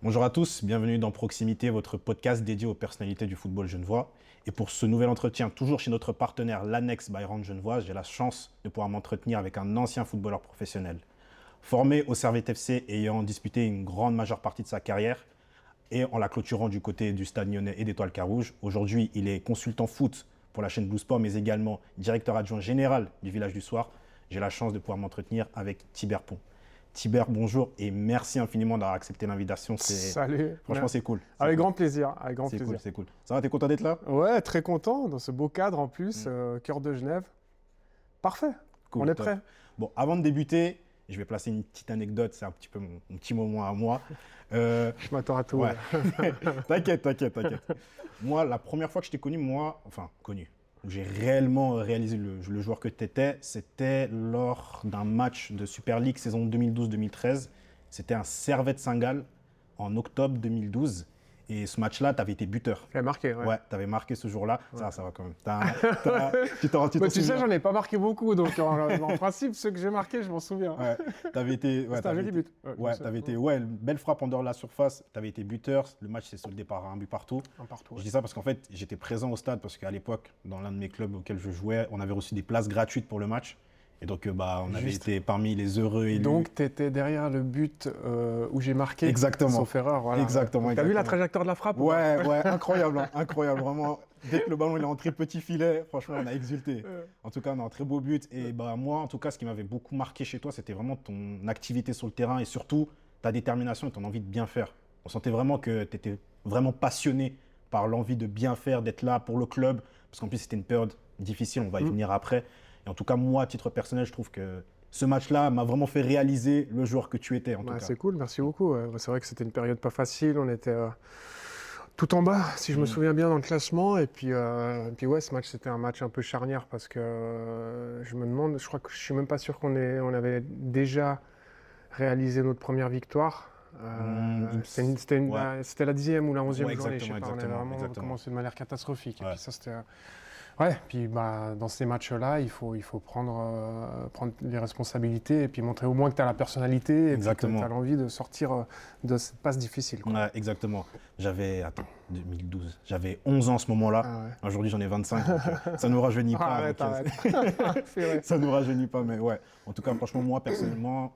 Bonjour à tous, bienvenue dans Proximité, votre podcast dédié aux personnalités du football genevois. Et pour ce nouvel entretien, toujours chez notre partenaire l'Annex Bayern Genevoise, j'ai la chance de pouvoir m'entretenir avec un ancien footballeur professionnel. Formé au Servette FC et ayant disputé une grande majeure partie de sa carrière, et en la clôturant du côté du Stade Lyonnais et d'Étoile Carouge, aujourd'hui il est consultant foot pour la chaîne Blue Sport, mais également directeur adjoint général du Village du Soir. J'ai la chance de pouvoir m'entretenir avec Thibert Pont. Thibert, bonjour et merci infiniment d'avoir accepté l'invitation. Salut. Franchement, c'est cool. Avec grand plaisir, avec grand C'est plaisir. cool, c'est cool. Ça va, t'es content d'être là? Ouais, très content dans ce beau cadre en plus, cœur de Genève. Parfait. Cool, On est top. prêt. Bon, avant de débuter, je vais placer une petite anecdote, c'est un petit peu mon petit moment à moi. Je m'attends à tout. Ouais. T'inquiète. Moi, la première fois que je t'ai connu, où j'ai réellement réalisé le joueur que tu étais, c'était lors d'un match de Super League saison 2012-2013. C'était un Servette Saint-Gall en octobre 2012. Et ce match-là, tu avais été buteur. J'ai marqué, ouais. Ouais, tu avais marqué ce jour-là. Ouais. Ça va quand même. Tu t'en Tu sais, souviens? j'en ai pas marqué beaucoup, donc en principe, ceux que j'ai marqués, je m'en souviens. Ouais, t'avais été. Ouais, C'était un joli but. Ouais, t'avais été. Ouais, une belle frappe en dehors de la surface. T'avais été buteur. Le match s'est soldé par un but partout. Un partout. Je dis ça parce qu'en fait, j'étais présent au stade parce qu'à l'époque, dans l'un de mes clubs auxquels je jouais, on avait reçu des places gratuites pour le match. Et donc, on avait été parmi les heureux élus. Donc, tu étais derrière le but où j'ai marqué. Exactement. Sauf erreur, voilà. Exactement. T'as vu la trajectoire de la frappe? Ouais, incroyable, hein, incroyable. Vraiment, dès que le ballon il est entré petit filet, franchement, on a exulté. En tout cas, on a un très beau but. Et moi, en tout cas, ce qui m'avait beaucoup marqué chez toi, c'était vraiment ton activité sur le terrain et surtout ta détermination et ton envie de bien faire. On sentait vraiment que tu étais vraiment passionné par l'envie de bien faire, d'être là pour le club. Parce qu'en plus, c'était une période difficile, on va y venir après. Et en tout cas, moi, à titre personnel, je trouve que ce match-là m'a vraiment fait réaliser le joueur que tu étais, en tout cas. C'est cool, merci beaucoup. Ouais. C'est vrai que c'était une période pas facile. On était tout en bas, si je me souviens bien, dans le classement. Et puis ouais, ce match, c'était un match un peu charnière parce que je me demande, je crois que je suis même pas sûr on avait déjà réalisé notre première victoire. C'était la 10e ou la 11e journée, je sais pas. On avait vraiment commencé de manière catastrophique. Ouais. Et puis ça, c'était... Ouais, puis dans ces matchs-là, il faut prendre les responsabilités et puis montrer au moins que tu as la personnalité et que tu as l'envie de sortir de cette passe difficile. Quoi. Ouais, exactement. 2012, j'avais 11 ans à ce moment-là. Ah ouais. Aujourd'hui, j'en ai 25, donc ça ne nous rajeunit pas. Arrête. C'est vrai. Ça ne nous rajeunit pas, mais ouais. En tout cas, franchement, moi, personnellement,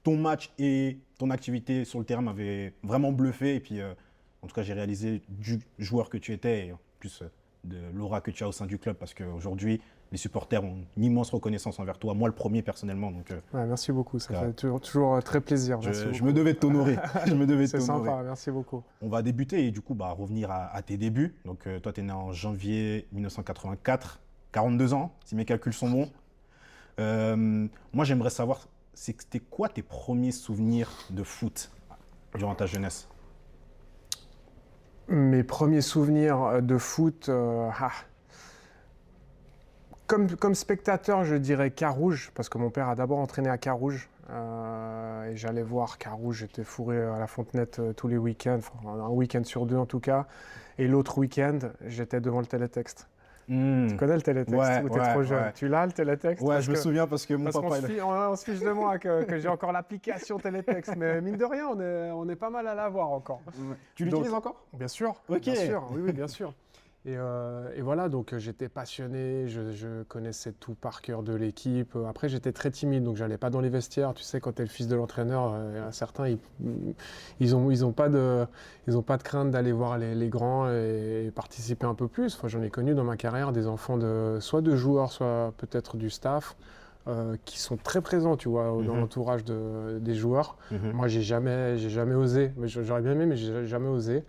ton match et ton activité sur le terrain m'avaient vraiment bluffé. Et puis, en tout cas, j'ai réalisé du joueur que tu étais et en plus de l'aura que tu as au sein du club parce qu'aujourd'hui, les supporters ont une immense reconnaissance envers toi. Moi, le premier, personnellement. Donc, ouais, merci beaucoup. Ça fait toujours très plaisir. Je me devais de t'honorer. C'est sympa. Merci beaucoup. On va débuter et du coup, revenir à tes débuts. Donc, toi, tu es né en janvier 1984, 42 ans, si mes calculs sont bons. Moi, j'aimerais savoir, c'était quoi tes premiers souvenirs de foot durant ta jeunesse? Mes premiers souvenirs de foot, comme spectateur, je dirais Carouge, parce que mon père a d'abord entraîné à Carouge. Et j'allais voir Carouge, j'étais fourré à la Fontenette tous les week-ends, enfin, un week-end sur deux en tout cas. Et l'autre week-end, j'étais devant le télétexte. Tu connais le télétexte ou t'es trop jeune? Tu l'as le télétexte? Ouais, je me souviens parce que mon papa... On se fiche de moi que j'ai encore l'application télétexte, mais mine de rien, on est pas mal à l'avoir encore. Tu l'utilises encore? Bien sûr, Ok. Bien sûr, oui, bien sûr. Et voilà, donc j'étais passionné, je connaissais tout par cœur de l'équipe. Après, j'étais très timide, donc j'allais pas dans les vestiaires. Tu sais, quand t'es le fils de l'entraîneur, certains, ils ont pas de crainte d'aller voir les grands et participer un peu plus. Enfin, j'en ai connu dans ma carrière des enfants soit de joueurs, soit peut-être du staff, qui sont très présents, tu vois, dans l'entourage des joueurs. Moi, j'ai jamais osé, mais j'aurais bien aimé, mais j'ai jamais osé.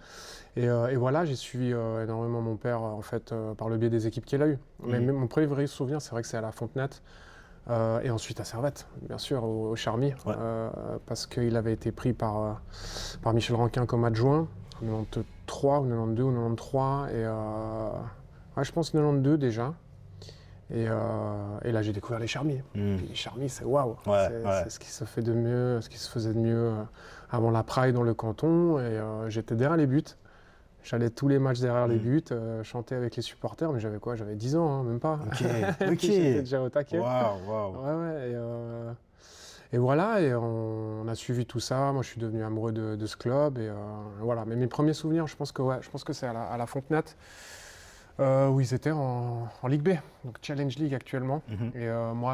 Et voilà, j'ai suivi énormément mon père, en fait, par le biais des équipes qu'il a eues. Mais mon premier vrai souvenir, c'est vrai que c'est à la Fontenette. Et ensuite à Servette, bien sûr, au Charmy, parce qu'il avait été pris par Michel Ranquin comme adjoint, en 93 ou 92 ou 93, et je pense 92 déjà. Et là, j'ai découvert les Charmy. Puis les Charmy, c'est waouh. C'est ce qui se fait de mieux, ce qui se faisait de mieux avant la Praille dans le canton. Et j'étais derrière les buts. J'allais tous les matchs derrière les buts, chanter avec les supporters, mais j'avais quoi? J'avais 10 ans, hein, même pas. Ok. J'étais déjà au taquet. Waouh. Ouais. Et voilà, et on a suivi tout ça. Moi, je suis devenu amoureux de ce club. Et voilà. Mais mes premiers souvenirs, je pense que c'est à la Fontenette, où ils étaient en Ligue B, donc Challenge League actuellement. Et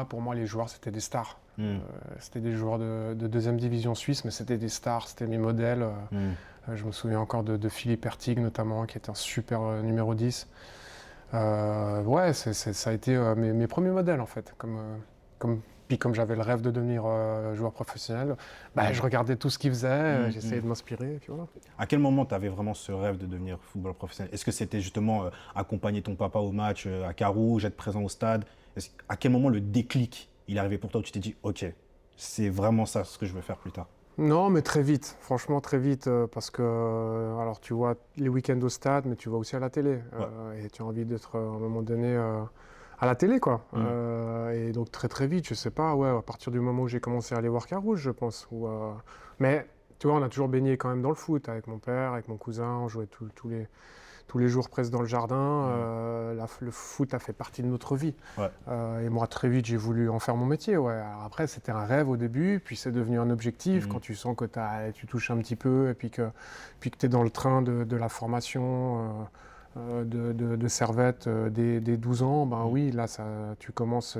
pour moi, les joueurs, c'était des stars. C'était des joueurs de deuxième division suisse, mais c'était des stars, c'était mes modèles. Je me souviens encore de Philippe Ertig, notamment, qui était un super numéro 10. Ouais, ça a été mes premiers modèles, en fait. Puis comme j'avais le rêve de devenir joueur professionnel, je regardais tout ce qu'ils faisaient, j'essayais de m'inspirer, et puis voilà. À quel moment tu avais vraiment ce rêve de devenir footballeur professionnel? Est-ce que c'était justement accompagner ton papa au match à Carouge, être présent au stade? À quel moment le déclic il est arrivé pour toi où tu t'es dit ok, c'est vraiment ça ce que je veux faire plus tard? Non, mais très vite, franchement très vite, parce que alors tu vois les week-ends au stade, mais tu vas aussi à la télé, et tu as envie d'être à un moment donné à la télé, quoi. Et donc très très vite, je sais pas, ouais, à partir du moment où j'ai commencé à aller voir Carouge, je pense. Mais tu vois, on a toujours baigné quand même dans le foot avec mon père, avec mon cousin, on jouait tous les jours presque dans le jardin. Le foot a fait partie de notre vie. Ouais. Et moi, très vite, j'ai voulu en faire mon métier. Ouais. Alors après, c'était un rêve au début, puis c'est devenu un objectif quand tu sens que tu touches un petit peu et puis que tu es dans le train de la formation de Servette dès 12 ans. Ben oui, là, tu commences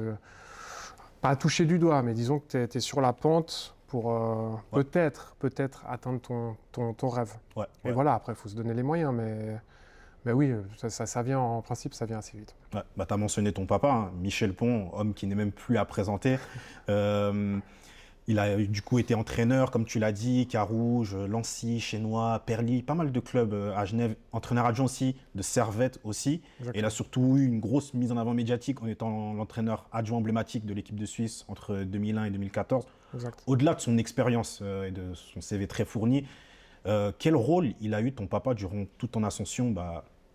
pas à toucher du doigt, mais disons que tu es sur la pente pour peut-être atteindre ton rêve. Ouais, Et ouais. voilà, après, il faut se donner les moyens, mais oui, ça vient, en principe, ça vient assez vite. Ouais, bah, tu as mentionné ton papa, hein, Michel Pont, homme qui n'est même plus à présenter. Il a du coup été entraîneur, comme tu l'as dit, Carouge, Lancy, Chénois, Perly, pas mal de clubs à Genève, entraîneur adjoint aussi, de Servette aussi. Exactement. Et il a surtout eu une grosse mise en avant médiatique en étant l'entraîneur adjoint emblématique de l'équipe de Suisse entre 2001 et 2014. Exact. Au-delà de son expérience et de son CV très fourni, quel rôle il a eu ton papa durant toute ton ascension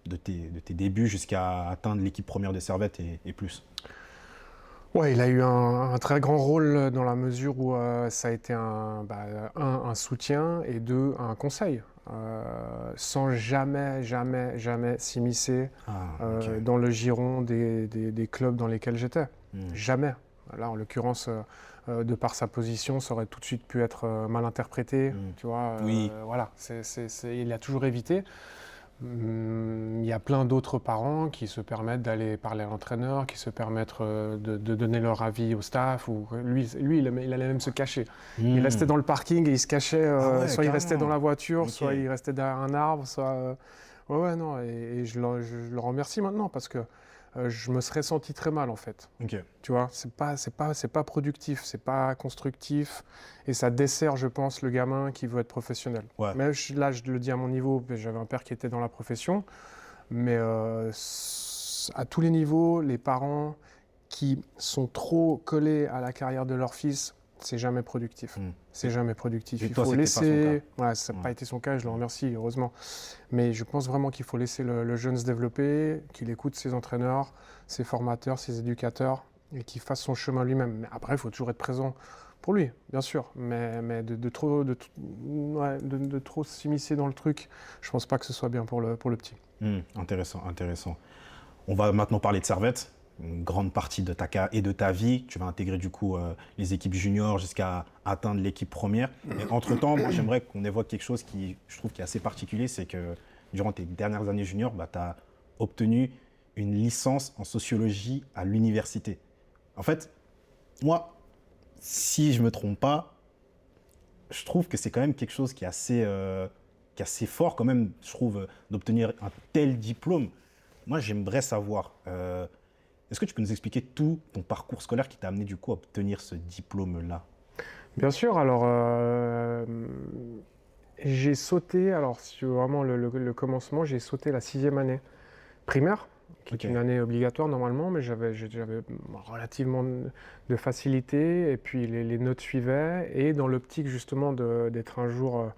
de tes débuts jusqu'à atteindre l'équipe première de Servette et plus? Ouais, il a eu un très grand rôle dans la mesure où ça a été un soutien et deux, un conseil. Sans jamais s'immiscer Ok. dans le giron des clubs dans lesquels j'étais. Jamais. Là, en l'occurrence, de par sa position, ça aurait tout de suite pu être mal interprété. Tu vois, Oui. voilà, il a toujours évité. Il y a plein d'autres parents qui se permettent d'aller parler à l'entraîneur, qui se permettent de donner leur avis au staff. Ou lui il allait même se cacher. Il restait dans le parking et il se cachait. Soit il restait dans la voiture, soit il restait derrière un arbre, soit. Ouais, non. Et je le remercie maintenant parce que je me serais senti très mal en fait. Ok. Tu vois, c'est pas productif, c'est pas constructif et ça dessert, je pense, le gamin qui veut être professionnel. Ouais. Mais là, je le dis à mon niveau, j'avais un père qui était dans la profession, mais à tous les niveaux, les parents qui sont trop collés à la carrière de leur fils, c'est jamais productif. C'est jamais productif. Et Il toi, faut c'était laisser. pas son cas. Ouais, ça n'a pas été son cas, je le remercie, heureusement. Mais je pense vraiment qu'il faut laisser le jeune se développer, qu'il écoute ses entraîneurs, ses formateurs, ses éducateurs, et qu'il fasse son chemin lui-même. Mais après, il faut toujours être présent pour lui, bien sûr. Mais de trop s'immiscer dans le truc, je pense pas que ce soit bien pour le petit. Intéressant. On va maintenant parler de Servette. Une grande partie de ta vie. Tu vas intégrer du coup les équipes juniors jusqu'à atteindre l'équipe première. Et entre-temps, moi j'aimerais qu'on évoque quelque chose qui, je trouve, qui est assez particulier, c'est que durant tes dernières années juniors, tu as obtenu une licence en sociologie à l'université. En fait, moi, si je ne me trompe pas, je trouve que c'est quand même quelque chose qui est assez fort quand même, je trouve, d'obtenir un tel diplôme. Moi, j'aimerais savoir, est-ce que tu peux nous expliquer tout ton parcours scolaire qui t'a amené du coup à obtenir ce diplôme-là? Bien sûr, alors j'ai sauté, alors sur vraiment le commencement, j'ai sauté la 6e année primaire, qui est une année obligatoire normalement, mais j'avais relativement de facilité, et puis les notes suivaient, et dans l'optique justement d'être un jour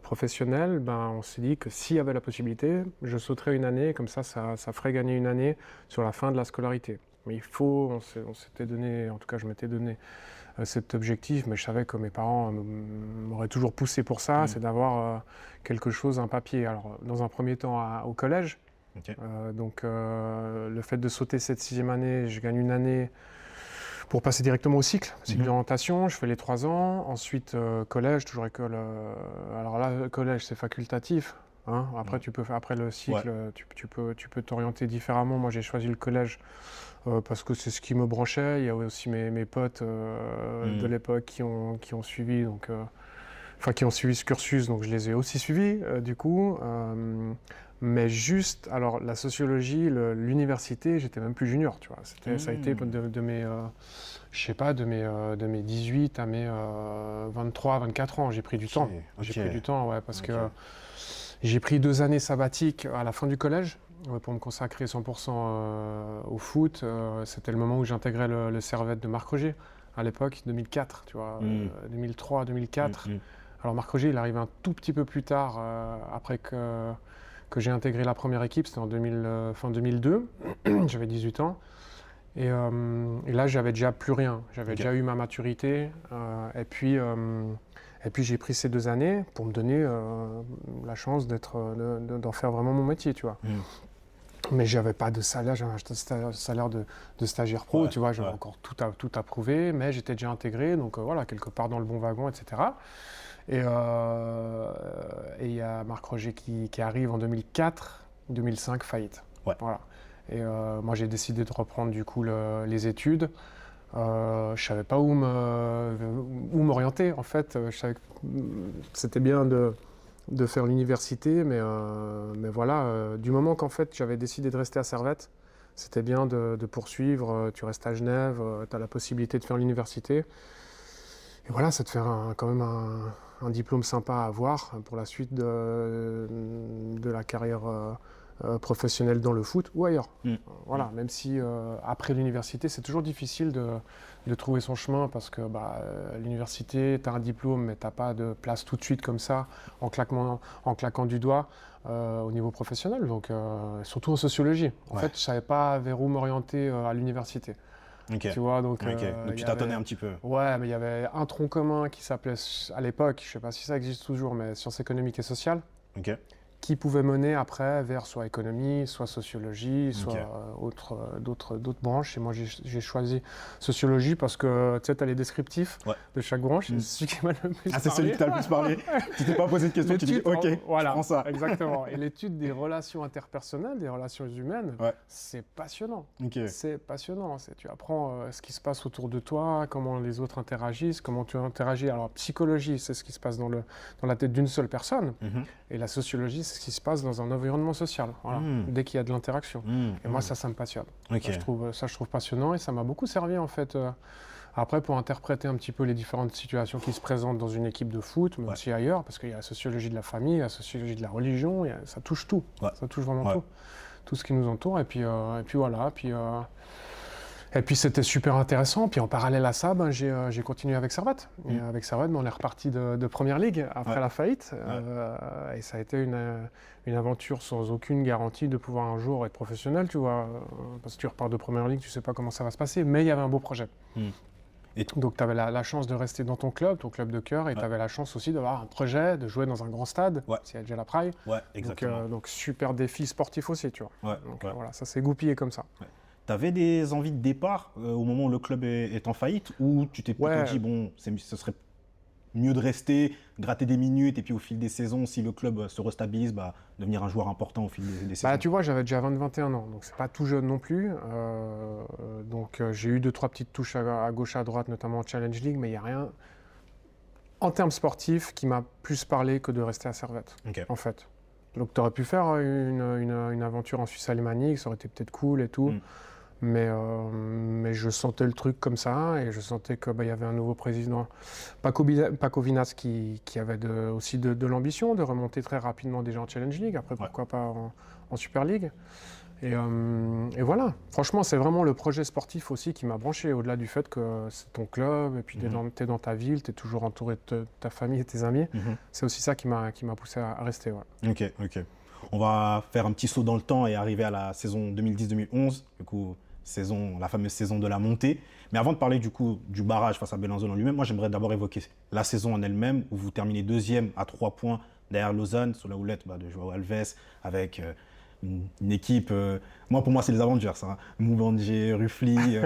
professionnel, on s'est dit que s'il y avait la possibilité, je sauterais une année, comme ça ferait gagner une année sur la fin de la scolarité. Mais on s'était donné, en tout cas je m'étais donné cet objectif, mais je savais que mes parents m'auraient toujours poussé pour ça, c'est d'avoir quelque chose, un papier. Alors dans un premier temps au collège, donc le fait de sauter cette 6e année, je gagne une année. Pour passer directement au cycle Mhm. d'orientation, je fais les 3 ans. Ensuite, collège, toujours école. Alors là, le collège, c'est facultatif. Hein. Après, après le Ouais. cycle, tu peux t'orienter différemment. Moi, j'ai choisi le collège parce que c'est ce qui me branchait. Il y a aussi mes potes de Mhm. l'époque qui ont suivi, enfin, qui ont suivi ce cursus, donc je les ai aussi suivis, du coup. Mais juste, alors la sociologie, l'université, j'étais même plus junior, tu vois. Ça a été Mhm. de mes, je sais pas, de mes 18 à mes 23, 24 ans. J'ai pris du Ok, temps. J'ai ok, pris du temps, ouais, parce ok. que j'ai pris 2 années sabbatiques à la fin du collège pour me consacrer 100% au foot. C'était le moment où j'intégrais le Servette de Marc Roger, à l'époque, 2004, tu vois, Mhm. 2003, 2004. Mhm. Alors Marc Roger, il arrive un tout petit peu plus tard, après que j'ai intégré la première équipe, c'était en fin 2002, j'avais 18 ans. Et là, j'avais déjà plus rien, j'avais Ok. déjà eu ma maturité. Et puis j'ai pris ces 2 années pour me donner la chance d'en faire vraiment mon métier, tu vois. Mhm. Mais j'avais pas de salaire, j'avais un salaire de stagiaire pro, Ouais, tu vois, j'avais ouais. encore tout à prouver, mais j'étais déjà intégré, donc voilà, quelque part dans le bon wagon, etc. Et il y a Marc Roger qui arrive en 2004, 2005, faillite. Ouais. Voilà. Moi, j'ai décidé de reprendre du coup les études. Je savais pas où m'orienter en fait. Je savais que c'était bien de faire l'université, mais voilà, du moment qu'en fait j'avais décidé de rester à Servette, c'était bien de poursuivre. Tu restes à Genève, tu as la possibilité de faire l'université. Et voilà, ça te fait quand même un diplôme sympa à avoir pour la suite de la carrière professionnelle dans le foot ou ailleurs. Mhm. Voilà, même si après l'université, c'est toujours difficile de trouver son chemin parce que l'université, tu as un diplôme, mais tu n'as pas de place tout de suite comme ça, en claquant du doigt au niveau professionnel. Donc, surtout en sociologie. En Ouais. fait, je ne savais pas vers où m'orienter à l'université. Ok. Tu vois, donc Ok. Donc il tu y tâtonnais avait. un petit peu. Ouais, mais il y avait un tronc commun qui s'appelait, à l'époque, je ne sais pas si ça existe toujours, mais sciences économiques et sociales, Ok. qui pouvait mener après vers soit économie, soit sociologie, Ok. soit d'autres branches. Et moi, j'ai choisi sociologie parce que tu sais, tu as les descriptifs Ouais. de chaque branche. C'est Mhm. celui qui m'a le plus Ah, c'est celui parlé. qui t'a le plus parlé. Tu t'es pas posé de question, tu dis L'étude, ok, je voilà, prends ça. exactement. Et l'étude des relations interpersonnelles, des relations humaines, Ouais. c'est passionnant. Ok. C'est passionnant. Tu apprends ce qui se passe autour de toi, comment les autres interagissent, comment tu interagis. Alors, psychologie, c'est ce qui se passe dans la tête d'une seule personne. Mhm. Et la sociologie, c'est ce qui se passe dans un environnement social. Voilà. Mhm. Dès qu'il y a de l'interaction. Mhm. Et moi, ça me passionne. Ok. Je trouve passionnant et ça m'a beaucoup servi, en fait. Après, pour interpréter un petit peu les différentes situations qui se présentent dans une équipe de foot, mais Ouais. aussi ailleurs, parce qu'il y a la sociologie de la famille, la sociologie de la religion, ça touche tout. Ouais. Ça touche vraiment Ouais. tout ce qui nous entoure. Et puis voilà. Et puis c'était super intéressant. Puis en parallèle à ça, j'ai continué avec Servette. Et avec Servette, on est reparti de Première Ligue après Ouais. la faillite. Ouais. Et ça a été une aventure sans aucune garantie de pouvoir un jour être professionnel, tu vois. Parce que tu repars de Première Ligue, tu sais pas comment ça va se passer. Mais il y avait un beau projet. Et Donc tu avais la chance de rester dans ton club de cœur, et tu avais la chance aussi d'avoir un projet, de jouer dans un grand stade, Ouais. si déjà la Praille. ouais, exactement. Donc super défi sportif aussi, tu vois. Ouais. Donc Ouais. voilà, ça s'est goupillé comme ça. Ouais. T'avais des envies de départ au moment où le club est en faillite, ou tu t'es plutôt Ouais. dit bon, ce serait mieux de rester, gratter des minutes et puis au fil des saisons, si le club se restabilise, devenir un joueur important au fil des saisons. Tu vois, j'avais déjà 21 ans, donc c'est pas tout jeune non plus. Donc j'ai eu 2-3 petites touches à gauche, à droite, notamment en Challenge League, mais il n'y a rien en termes sportifs qui m'a plus parlé que de rester à Servette, Ok. en fait. Donc tu aurais pu faire une aventure en Suisse alémanique, ça aurait été peut-être cool et tout. Mais je sentais le truc comme ça, et je sentais qu'il y avait un nouveau président, Paco Vinas, qui avait aussi de l'ambition de remonter très rapidement déjà en Challenge League, après pourquoi pas en Super League. Et voilà, franchement, c'est vraiment le projet sportif aussi qui m'a branché, au-delà du fait que c'est ton club, et puis t'es dans ta ville, t'es toujours entouré de ta famille et tes amis. C'est aussi ça qui m'a poussé à rester. Ouais. Ok. On va faire un petit saut dans le temps et arriver à la saison 2010-2011, du coup, la fameuse saison de la montée. Mais avant de parler du coup du barrage face à Bellinzone en lui-même, moi j'aimerais d'abord évoquer la saison en elle-même, où vous terminez 2e à 3 points derrière Lausanne, sous la houlette de João Alves, avec une équipe. Moi, pour moi, c'est les Avengers. Hein. Moubandier, Ruffly,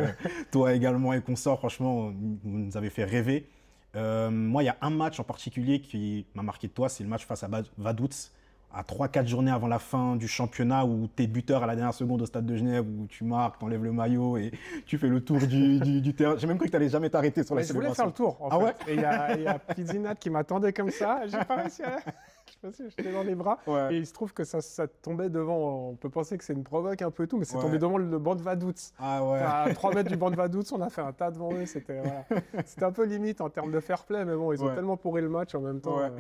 toi également et consorts. Franchement, vous nous avez fait rêver. Moi, il y a un match en particulier qui m'a marqué de toi. C'est le match face à Vaduz. À 3-4 journées avant la fin du championnat où tu es buteur à la dernière seconde au Stade de Genève, où tu marques, tu enlèves le maillot et tu fais le tour du terrain. J'ai même cru que tu n'allais jamais t'arrêter sur la Mais je voulais célébration. faire le tour, en Ah fait. ouais. Et il y a Pizzinat qui m'attendait comme ça. J'ai pas réussi à... Je sais pas si j'étais dans les bras. Ouais. Et il se trouve que ça tombait devant. On peut penser que c'est une provoque un peu et tout, mais c'est Ouais. tombé devant le banc de Vaduz. Ah ouais. À 3 mètres du banc de Vaduz, on a fait un tas devant eux. C'était un peu limite en termes de fair play, mais bon, ils ont tellement pourri le match en même temps. Ouais.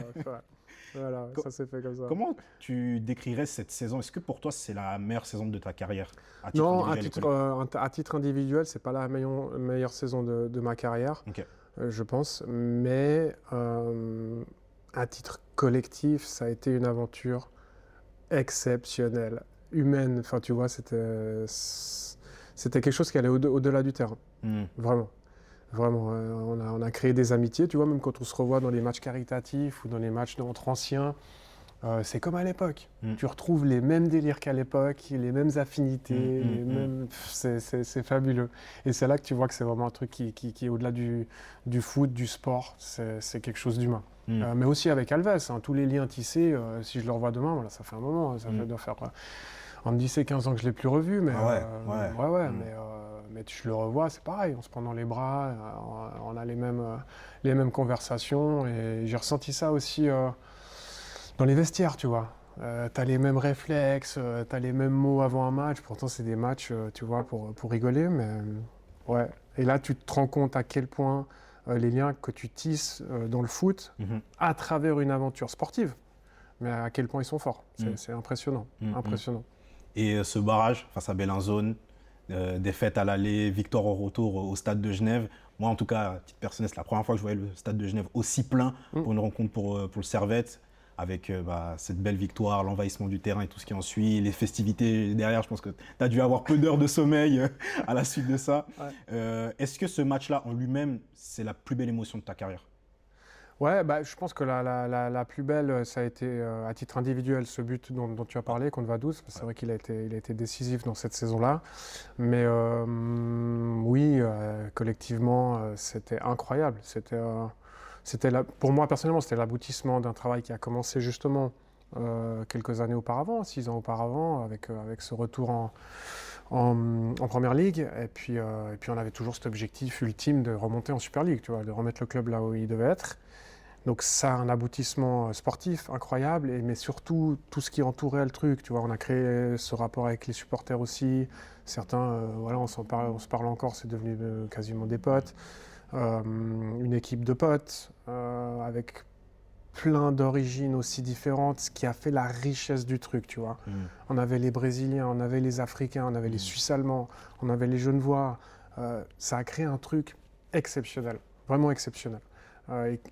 Voilà, ça s'est fait comme ça. Comment tu décrirais cette saison? Est-ce que pour toi, c'est la meilleure saison de ta carrière à titre Non, individuel à titre individuel, c'est pas la meilleure saison de ma carrière, Ok. je pense. Mais à titre collectif, ça a été une aventure exceptionnelle, humaine. Enfin, tu vois, c'était quelque chose qui allait au-delà du terrain. Vraiment. Vraiment, on a créé des amitiés, tu vois, même quand on se revoit dans les matchs caritatifs ou dans les matchs entre anciens, c'est comme à l'époque. Tu retrouves les mêmes délires qu'à l'époque, les mêmes affinités, c'est fabuleux. Et c'est là que tu vois que c'est vraiment un truc qui est au-delà du foot, du sport, c'est quelque chose d'humain. Mais aussi avec Alves, hein, tous les liens tissés, si je le revois demain, voilà, ça fait un moment, ça doit faire... On me dit c'est 15 ans que je ne l'ai plus revu, mais mais je le revois, c'est pareil, on se prend dans les bras, on a les mêmes conversations, et j'ai ressenti ça aussi dans les vestiaires, tu vois. Tu as les mêmes réflexes, tu as les mêmes mots avant un match, pourtant c'est des matchs, tu vois, pour rigoler, mais ouais. Et là, tu te rends compte à quel point les liens que tu tisses dans le foot, à travers une aventure sportive, mais à quel point ils sont forts. C'est impressionnant, impressionnant. Et ce barrage face à Bellinzone, défaite à l'aller, victoire au retour au Stade de Genève. Moi, en tout cas, à titre personnel, c'est la première fois que je voyais le Stade de Genève aussi plein pour une rencontre pour le Servette, avec cette belle victoire, l'envahissement du terrain et tout ce qui en suit, les festivités derrière. Je pense que tu as dû avoir peu d'heures de sommeil à la suite de ça. Ouais. Est-ce que ce match-là, en lui-même, c'est la plus belle émotion de ta carrière? Ouais, bah, je pense que la plus belle, ça a été, à titre individuel, ce but dont tu as parlé contre Vaduz. C'est vrai qu'il a été décisif dans cette saison-là. Mais oui, collectivement, c'était incroyable. Pour moi, personnellement, c'était l'aboutissement d'un travail qui a commencé justement quelques années auparavant, 6 ans auparavant, avec ce retour en Première Ligue. Et puis on avait toujours cet objectif ultime de remonter en Super League, tu vois, de remettre le club là où il devait être. Donc ça a un aboutissement sportif incroyable, mais surtout tout ce qui entourait le truc. Tu vois, on a créé ce rapport avec les supporters aussi. Certains, voilà, on se parle encore, c'est devenu quasiment des potes. Une équipe de potes avec plein d'origines aussi différentes, ce qui a fait la richesse du truc, tu vois. On avait les Brésiliens, on avait les Africains, on avait les Suisses allemands, on avait les Genevois. Ça a créé un truc exceptionnel, vraiment exceptionnel.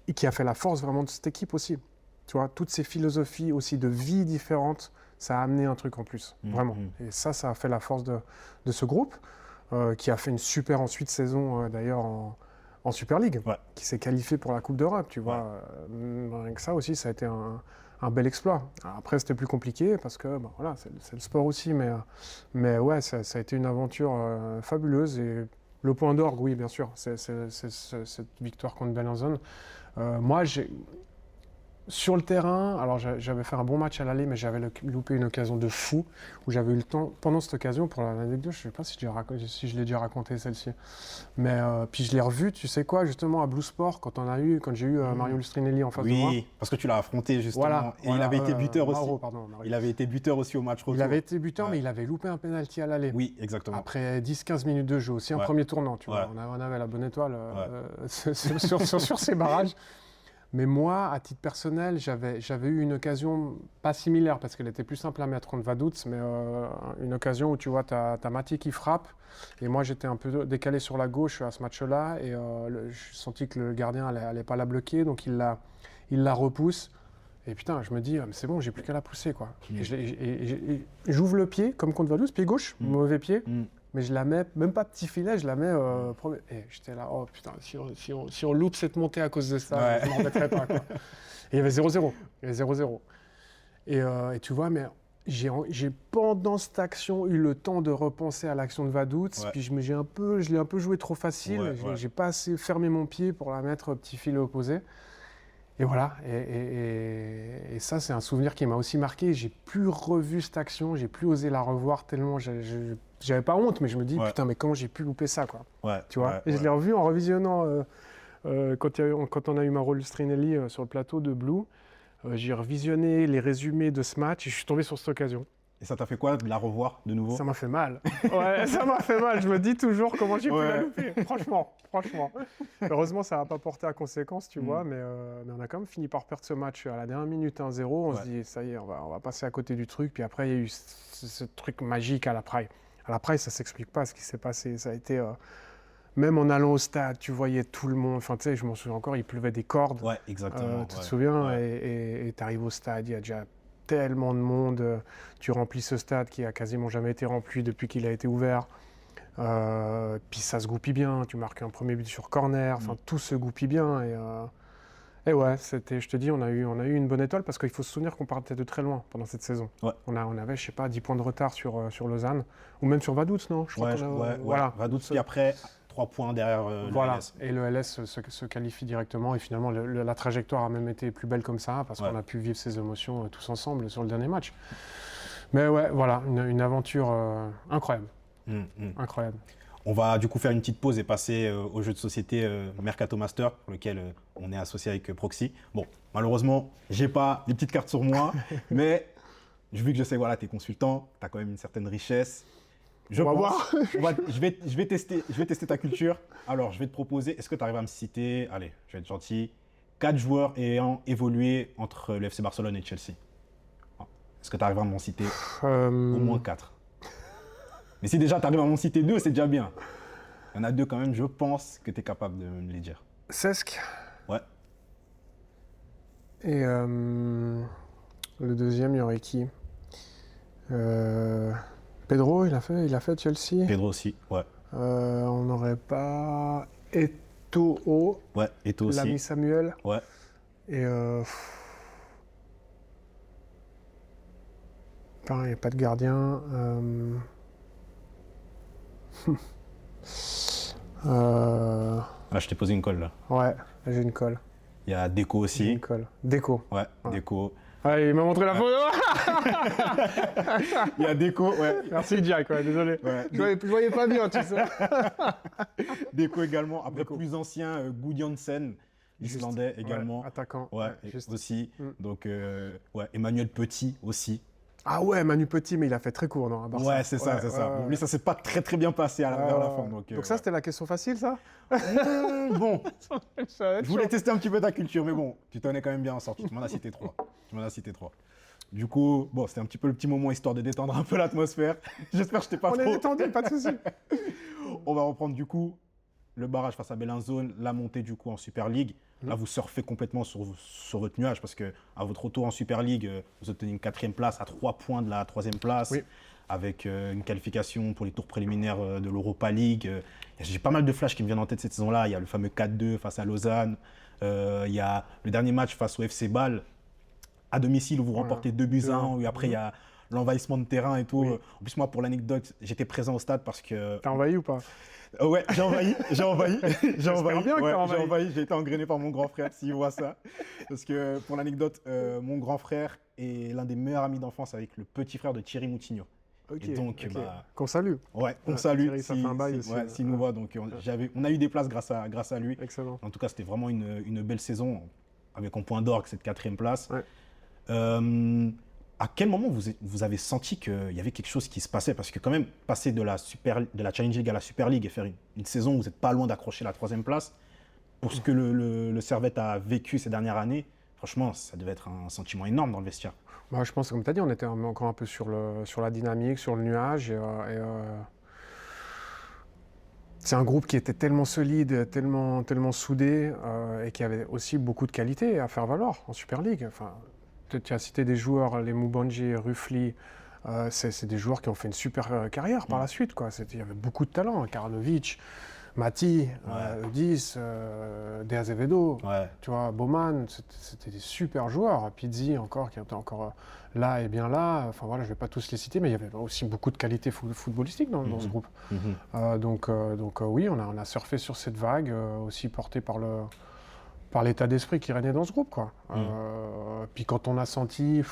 Et qui a fait la force vraiment de cette équipe aussi. Tu vois, toutes ces philosophies aussi de vie différentes, ça a amené un truc en plus, vraiment. Et ça a fait la force de ce groupe, qui a fait une super ensuite saison d'ailleurs en Super League, qui s'est qualifié pour la Coupe d'Europe, tu vois. Rien que ça aussi, ça a été un bel exploit. Après, c'était plus compliqué parce que voilà, c'est le sport aussi, mais ouais, ça a été une aventure fabuleuse. Et le point d'orgue, oui, bien sûr, c'est cette victoire contre Bellinzone. Moi, sur le terrain, alors j'avais fait un bon match à l'aller, mais j'avais loupé une occasion de fou, où j'avais eu le temps, pendant cette occasion, pour l'anecdote, je ne sais pas si je l'ai déjà raconté celle-ci, mais puis je l'ai revue, tu sais quoi, justement à Blue Sport, quand j'ai eu Mario Lustrinelli en face de moi. Oui, parce que tu l'as affronté justement, voilà, il avait été buteur aussi. Mauro, pardon, il avait été buteur aussi au match retour. Il avait été buteur, mais il avait loupé un penalty à l'aller. Oui, exactement. Après 10-15 minutes de jeu, aussi un premier tournant, tu vois, on avait la bonne étoile sur ces barrages. Mais moi, à titre personnel, j'avais eu une occasion pas similaire, parce qu'elle était plus simple à mettre contre Vaduz, mais une occasion où tu vois, t'as Mati qui frappe, et moi j'étais un peu décalé sur la gauche à ce match-là, et j'ai senti que le gardien allait pas la bloquer, donc il la repousse. Et putain, je me dis, c'est bon, j'ai plus qu'à la pousser, quoi. Et j'ouvre le pied, comme contre Vaduz, pied gauche, mauvais pied. Mais je la mets, même pas petit filet, je la mets premier. Et j'étais là, oh putain, si on loupe cette montée à cause de ça, je ne m'en remettrai pas, quoi. Et il y avait 0-0. Et tu vois, mais J'ai pendant cette action eu le temps de repenser à l'action de Vaduz, puis je l'ai un peu joué trop facile, j'ai pas assez fermé mon pied pour la mettre petit filet opposé. Et voilà, et ça c'est un souvenir qui m'a aussi marqué, j'ai plus revu cette action, j'ai plus osé la revoir tellement, j'avais pas honte, mais je me dis putain mais comment j'ai pu louper ça quoi. Tu vois, et je l'ai revu en revisionnant quand on a eu Mauro Lustrinelli sur le plateau de Blue. J'ai revisionné les résumés de ce match et je suis tombé sur cette occasion. Et ça t'a fait quoi de la revoir de nouveau? Ça m'a fait mal. Ouais, ça m'a fait mal. Je me dis toujours comment j'ai pu la louper. Franchement. Heureusement, ça n'a pas porté à conséquence, tu vois, mais on a quand même fini par perdre ce match à la dernière minute 1-0. On se dit, ça y est, on va passer à côté du truc. Puis après, il y a eu ce truc magique à la Praille. À la Praille, ça ne s'explique pas ce qui s'est passé. Ça a été... Même en allant au stade, tu voyais tout le monde. Enfin, tu sais, je m'en souviens encore, il pleuvait des cordes. Ouais, exactement. Tu te souviens? Et tu arrives au stade, il y a déjà tellement de monde. Tu remplis ce stade qui a quasiment jamais été rempli depuis qu'il a été ouvert. Puis ça se goupille bien. Tu marques un premier but sur corner. Enfin, tout se goupille bien. Et ouais, je te dis, on a eu une bonne étoile parce qu'il faut se souvenir qu'on partait de très loin pendant cette saison. Ouais. On avait, je sais pas, 10 points de retard sur Lausanne. Ou même sur Vaduz, non? Voilà. Vaduz, puis après... 3 points derrière le LS. Et le LS se qualifie directement. Et finalement, la trajectoire a même été plus belle comme ça, parce qu'on a pu vivre ces émotions tous ensemble sur le dernier match. Mais ouais, voilà, une aventure incroyable. Incroyable. On va du coup faire une petite pause et passer au jeu de société Mercato Master, pour lequel on est associé avec Proxy. Bon, malheureusement, j'ai pas des petites cartes sur moi, mais vu que je sais que voilà, tu es consultant, tu as quand même une certaine richesse. Je vais tester ta culture. Alors, je vais te proposer, est-ce que tu arrives à me citer, allez, je vais être gentil, 4 joueurs ayant évolué entre le FC Barcelone et Chelsea? Est-ce que tu arrives à m'en citer au moins 4? Mais si déjà tu arrives à m'en citer 2, c'est déjà bien. Il y en a 2 quand même, je pense que tu es capable de me les dire. Cesc. Ouais. Et le deuxième, il y aurait qui? Pedro, il a fait Chelsea. Pedro aussi, ouais. On n'aurait pas Eto'o. Ouais, Eto'o aussi. L'ami Samuel. Ouais. Et pareil, pas de gardien. Là, je t'ai posé une colle là. Ouais, j'ai une colle. Il y a Deco aussi. J'ai une colle. Deco. Ouais, Deco. Ah, il m'a montré la photo. Il y a Deco, ouais. Merci Jack, ouais, désolé. Ouais. Je voyais pas bien, tu sais. Deco également. Après, plus ancien, Gudjonsen, l'Islandais également. Ouais, attaquant. Ouais, aussi. Donc, ouais, Emmanuel Petit aussi. Ah ouais, Manu Petit, mais il a fait très court, non, à Barça. Ouais, c'est ça. Bon, lui, ça s'est pas très bien passé vers la fin. Donc ça, c'était la question facile, ça? Bon, je voulais tester un petit peu ta culture, mais bon, tu t'en es quand même bien sorti. Tu m'en as cité 3. Du coup, bon, c'était un petit peu le petit moment histoire de détendre un peu l'atmosphère. J'espère que je t'ai pas trop... On est détendu, pas de souci. On va reprendre du coup le barrage face à Bellinzone, la montée du coup en Super League. Là, vous surfez complètement sur votre nuage parce qu'à votre retour en Super League, vous obtenez une 4e place à 3 points de la 3e place, avec une qualification pour les tours préliminaires de l'Europa League. J'ai pas mal de flashs qui me viennent en tête cette saison-là. Il y a le fameux 4-2 face à Lausanne. Il y a le dernier match face au FC Bâle à domicile où vous remportez 2-1. Et après, il y a l'envahissement de terrain et tout. En plus, moi, pour l'anecdote, j'étais présent au stade parce que... T'as envahi ou pas? Ouais, j'ai envahi. J'ai envahi. Envahi. J'ai été engrainé par mon grand frère, s'il voit ça. Parce que, pour l'anecdote, mon grand frère est l'un des meilleurs amis d'enfance avec le petit frère de Thierry Moutinho. Okay, et donc, qu'on salue. Ouais, qu'on salue. Thierry, ça fait un bail aussi. Ouais, s'il nous voit. Donc, on a eu des places grâce à lui. Excellent. En tout cas, c'était vraiment une belle saison, avec en point d'orgue cette 4e place. Ouais. À quel moment vous avez senti qu'il y avait quelque chose qui se passait? Parce que quand même, passer de la Challenge League à la Super League et faire une saison où vous n'êtes pas loin d'accrocher la 3e place, pour ce que le Servette a vécu ces dernières années, franchement, ça devait être un sentiment énorme dans le vestiaire. Bah, je pense, comme tu as dit, on était encore un peu sur la dynamique, sur le nuage. C'est un groupe qui était tellement solide, tellement soudé, et qui avait aussi beaucoup de qualité à faire valoir en Super League. Enfin, tu as cité des joueurs, les Moubanji, Ruffly, c'est des joueurs qui ont fait une super carrière par la suite, quoi. Il y avait beaucoup de talent, Karlovic, Mati, Ouais. Eudis, De Azevedo, Ouais. tu vois, Bowman, c'était des super joueurs. Pizzi encore, qui était encore là et bien là. Enfin voilà, je ne vais pas tous les citer, mais il y avait aussi beaucoup de qualité footballistique dans ce groupe. Mhm. Oui, on a surfé sur cette vague, aussi portée par l'état d'esprit qui régnait dans ce groupe, quoi. Puis quand on a senti,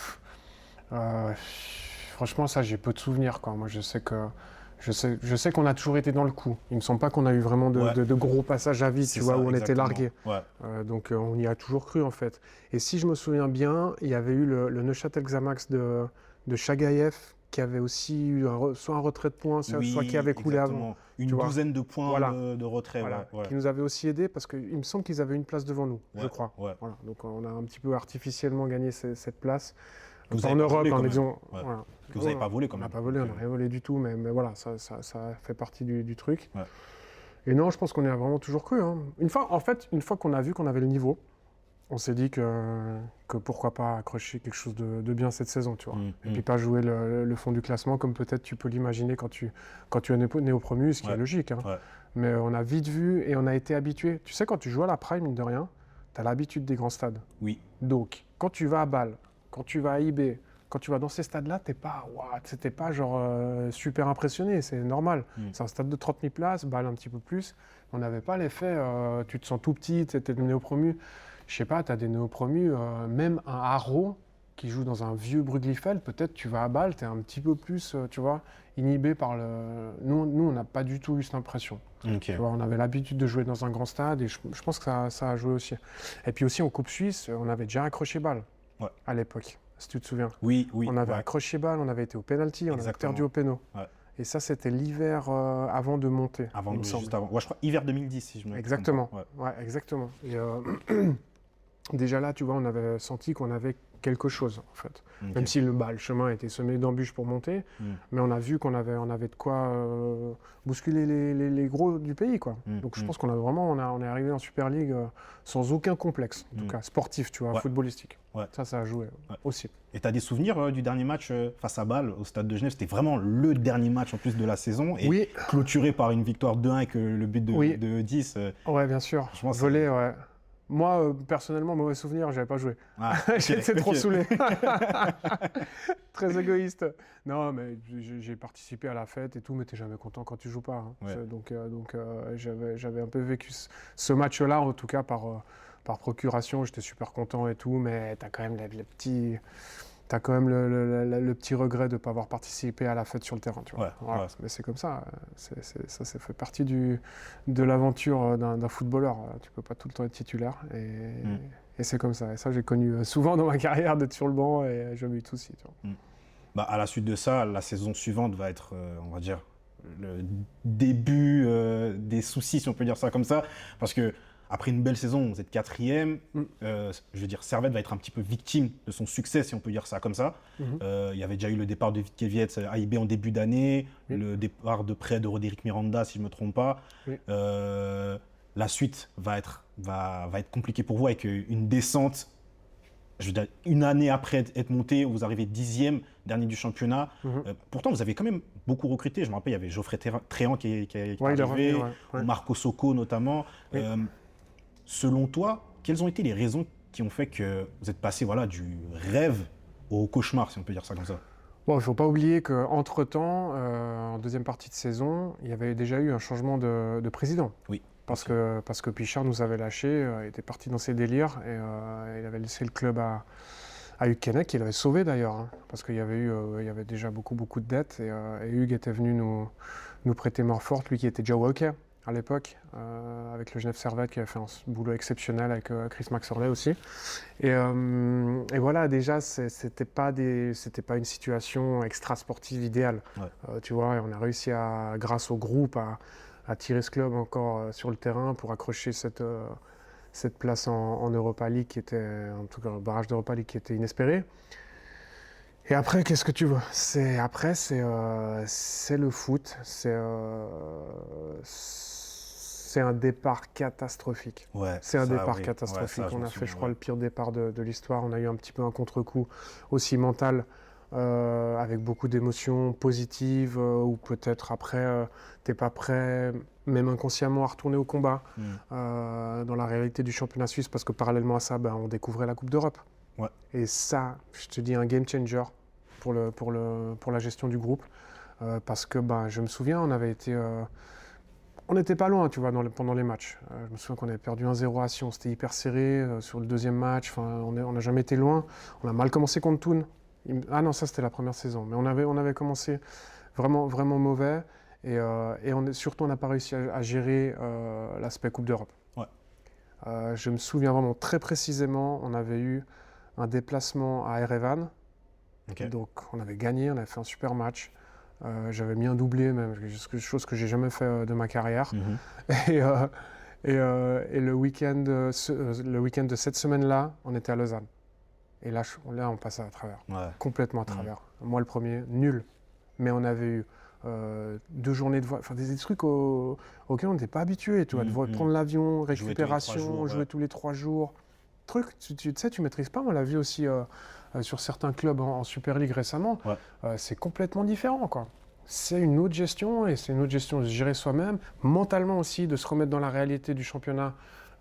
franchement, ça, j'ai peu de souvenirs, quoi. Moi, je sais qu'on a toujours été dans le coup. Il me semble pas qu'on a eu vraiment Ouais. de gros passages à vide, C'est tu vois, ça, où on était exactement. largué. Ouais. On y a toujours cru, en fait. Et si je me souviens bien, il y avait eu le Neuchâtel Xamax de Chagaïev, qui avait aussi eu soit un retrait de points, soit qui Oui, avait coulé avant. exactement. Tu Une vois. douzaine de points Voilà. de retrait, Voilà, ouais. qui nous avait aussi aidé parce qu'il me semble qu'ils avaient une place devant nous, je Ouais, crois. ouais. Voilà, donc on a un petit peu artificiellement gagné cette place. Que vous Pas avez en pas Europe, volé, en quand même. disant. Ouais. Voilà. Que vous n'avez pas volé quand On n'a même. pas volé, on Donc, n'a rien volé du tout, mais voilà, ça fait partie du truc. Ouais. Et non, je pense qu'on y a vraiment toujours cru. Hein. Une fois qu'on a vu qu'on avait le niveau, on s'est dit que pourquoi pas accrocher quelque chose de bien cette saison, tu vois. Et puis pas jouer le fond du classement comme peut-être tu peux l'imaginer quand tu es néo-promu, ce qui est logique. Hein. Ouais. Mais on a vite vu et on a été habitué. Tu sais, quand tu joues à la Prime, mine de rien, tu as l'habitude des grands stades. Oui. Donc, quand tu vas à Bâle, quand tu vas à IB, quand tu vas dans ces stades-là, t'es pas genre super impressionné, c'est normal. C'est un stade de 30 000 places, Bâle un petit peu plus. On n'avait pas l'effet, tu te sens tout petit, tu étais néo-promu. Je sais pas, tu as des néo-promus, même un Haro qui joue dans un vieux Bruglifeld, peut-être tu vas à Bâle, tu es un petit peu plus, tu vois, inhibé par le... Nous on n'a pas du tout eu cette impression. Ok. Tu vois, on avait l'habitude de jouer dans un grand stade et je pense que ça a joué aussi. Et puis aussi en Coupe Suisse, on avait déjà accroché Bâle à l'époque, si tu te souviens. Oui. On avait accroché Bâle, on avait été au penalty, on avait perdu au péno. Ouais. Et ça, c'était l'hiver avant de monter. Juste avant. Ouais, je crois hiver 2010, si je me trompe pas. Exactement. Ouais, exactement. Et déjà là, tu vois, on avait senti qu'on avait quelque chose, en fait. Okay. Même si le chemin était semé d'embûches pour monter, mais on a vu qu'on avait de quoi bousculer les gros du pays, quoi. Donc je pense qu'on a vraiment, on est arrivé en Super League sans aucun complexe, en tout cas sportif, tu vois, footballistique. Ouais. Ça a joué aussi. Et tu as des souvenirs du dernier match face à Bâle au Stade de Genève? C'était vraiment le dernier match en plus de la saison et clôturé par une victoire 2-1 avec le but de 10. Ouais, bien sûr. Volé, ouais. Moi, personnellement, mauvais souvenir, j'avais pas joué. Ah, J'étais trop saoulé. Très égoïste. Non, mais j'ai participé à la fête et tout, mais t'es jamais content quand tu joues pas. Hein. Ouais. Donc j'avais un peu vécu ce match-là, en tout cas par procuration. J'étais super content et tout, mais t'as quand même t'as quand même le petit regret de ne pas avoir participé à la fête sur le terrain. Tu vois. Ouais, voilà. Mais c'est comme ça. Ça fait partie de l'aventure d'un footballeur. Tu ne peux pas tout le temps être titulaire. Et c'est comme ça. Et ça, j'ai connu souvent dans ma carrière d'être sur le banc et je m'habite aussi. Tu vois. Bah, à la suite de ça, la saison suivante va être, on va dire, le début des soucis, si on peut dire ça comme ça. Parce que après une belle saison, vous êtes 4e. Je veux dire, Servette va être un petit peu victime de son succès, si on peut dire ça comme ça. Il y avait déjà eu le départ de Vitkeviets à IB en début d'année, le départ de prêt de Roderick Miranda, si je ne me trompe pas. La suite va être compliquée pour vous avec une descente. Je veux dire, une année après être monté, vous arrivez 10e, dernier du championnat. Pourtant, vous avez quand même beaucoup recruté. Je me rappelle, il y avait Geoffrey Tréant qui est arrivé, Marco Socco notamment. Selon toi, quelles ont été les raisons qui ont fait que vous êtes passé du rêve au cauchemar, si on peut dire ça comme ça? Bon, il ne faut pas oublier qu'entre-temps, en deuxième partie de saison, il y avait déjà eu un changement de président. Oui. Parce que Pichard nous avait lâchés, il était parti dans ses délires et il avait laissé le club à Hugues Keinec, qu'il avait sauvé d'ailleurs, hein, parce qu'il y avait déjà beaucoup de dettes et Hugues était venu nous prêter main forte, lui qui était déjà au hockey à l'époque, avec le Genève Servette qui avait fait un boulot exceptionnel avec Chris Maxorley aussi. Et voilà, déjà, c'était pas une situation extra-sportive idéale. Tu vois, et on a réussi, grâce au groupe, à tirer ce club encore sur le terrain pour accrocher cette place en Europa League qui était, en tout cas, le barrage d'Europa League qui était inespéré. Et après, qu'est-ce que tu veux? C'est le foot, c'est un départ catastrophique. C'est un départ catastrophique. On a fait, je crois, le pire départ de l'histoire. On a eu un petit peu un contre-coup aussi mental avec beaucoup d'émotions positives, ou peut-être après, t'es pas prêt, même inconsciemment, à retourner au combat dans la réalité du championnat suisse, parce que parallèlement à ça, on découvrait la Coupe d'Europe. Ouais. Et ça, je te dis, un game changer pour la gestion du groupe, parce que je me souviens, on n'était pas loin, tu vois, pendant les matchs. Je me souviens qu'on avait perdu 1-0 à Sion, c'était hyper serré sur le deuxième match. On n'a jamais été loin. On a mal commencé contre Thun. Ah non, ça c'était la première saison. Mais on avait commencé vraiment, vraiment mauvais. Et surtout, on n'a pas réussi à gérer l'aspect Coupe d'Europe. Ouais. Je me souviens vraiment très précisément, on avait eu un déplacement à Erevan. Okay. Donc on avait gagné, on avait fait un super match. J'avais mis un doublé même, chose que j'ai jamais fait de ma carrière. Et le week-end de cette semaine-là, on était à Lausanne. Et là, on passait à travers, complètement à travers. Moi le premier, nul. Mais on avait eu 2 journées de voyage, des trucs auxquels on n'était pas habitué. Tu vois, prendre l'avion, récupération, jouer tous les 3 jours. Tu sais, tu maîtrises pas. On l'a vu aussi sur certains clubs en Super League récemment. C'est complètement différent, quoi. C'est une autre gestion, et c'est une autre gestion de se gérer soi-même, mentalement aussi, de se remettre dans la réalité du championnat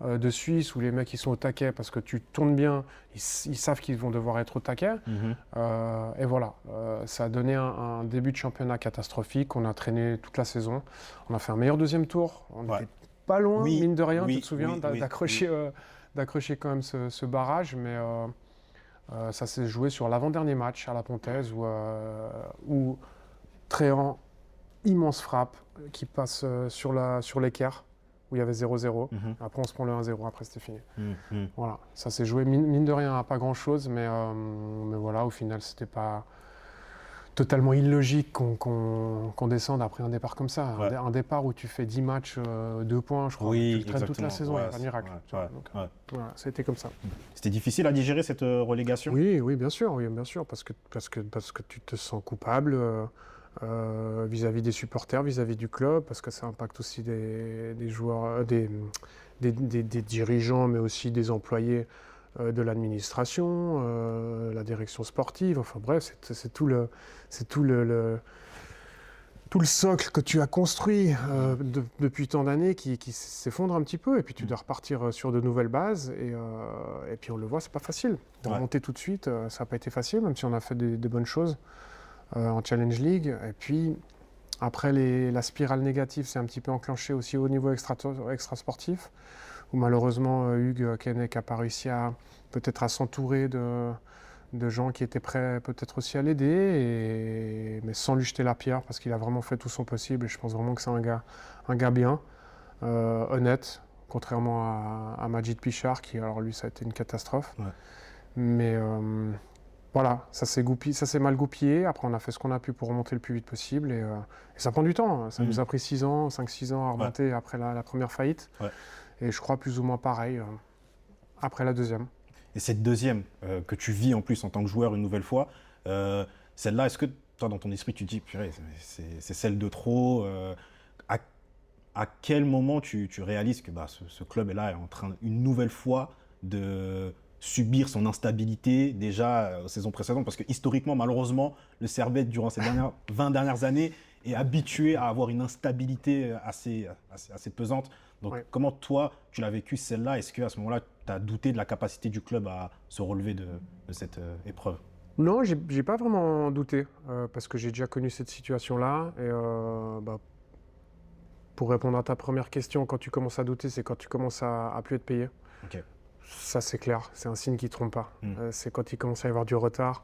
de Suisse, où les mecs ils sont au taquet parce que tu tournes bien, ils savent qu'ils vont devoir être au taquet. Et voilà, ça a donné un début de championnat catastrophique. On a traîné toute la saison. On a fait un meilleur deuxième tour. On n'était pas loin, mine de rien, tu te souviens, d'accrocher quand même ce barrage, mais ça s'est joué sur l'avant-dernier match à la Pontaise, où Tréant, immense frappe qui passe sur l'équerre, où il y avait 0-0. Après, on se prend le 1-0, après c'était fini. Voilà, ça s'est joué mine de rien à pas grand-chose, mais voilà, au final, c'était pas totalement illogique qu'on descende après un départ comme ça. Un départ où tu fais 10 matchs, 2 points, je crois. Tu le traînes toute la saison, il n'y a pas de miracle. Voilà, ça a été comme ça. C'était difficile à digérer cette relégation ? Oui, bien sûr, parce que tu te sens coupable vis-à-vis des supporters, vis-à-vis du club, parce que ça impacte aussi des joueurs, des dirigeants, mais aussi des employés de l'administration, la direction sportive. Enfin bref, c'est tout le socle que tu as construit depuis tant d'années qui s'effondre un petit peu, et puis tu dois repartir sur de nouvelles bases, et puis on le voit, c'est pas facile. De remonter tout de suite, ça n'a pas été facile, même si on a fait des bonnes choses en Challenge League. Et puis après, la spirale négative s'est un petit peu enclenchée aussi au niveau extra-sportif, où malheureusement Hugues Keinec n'a pas réussi peut-être à s'entourer de gens qui étaient prêts peut-être aussi à l'aider, mais sans lui jeter la pierre, parce qu'il a vraiment fait tout son possible, et je pense vraiment que c'est un gars bien, honnête, contrairement à Majid Pichard, qui alors lui ça a été une catastrophe. Mais voilà, ça s'est mal goupillé. Après on a fait ce qu'on a pu pour remonter le plus vite possible, et ça prend du temps, ça nous a pris 5-6 ans à remonter après la première faillite, et je crois plus ou moins pareil après la deuxième. Et cette deuxième que tu vis en plus en tant que joueur une nouvelle fois, celle-là, est-ce que toi dans ton esprit tu te dis purée, c'est celle de trop, à quel moment tu réalises que ce club est là, est en train une nouvelle fois de subir son instabilité déjà aux saisons précédentes, parce que historiquement malheureusement le Servette durant ces 20 dernières années est habitué à avoir une instabilité assez pesante. Donc comment toi tu l'as vécu celle-là? Est-ce qu'à ce moment-là tu as douté de la capacité du club à se relever de cette épreuve? Non, j'ai pas vraiment douté, parce que j'ai déjà connu cette situation-là, et pour répondre à ta première question, quand tu commences à douter, c'est quand tu commences à plus être payé. Ça c'est clair, c'est un signe qui ne trompe pas. C'est quand il commence à y avoir du retard,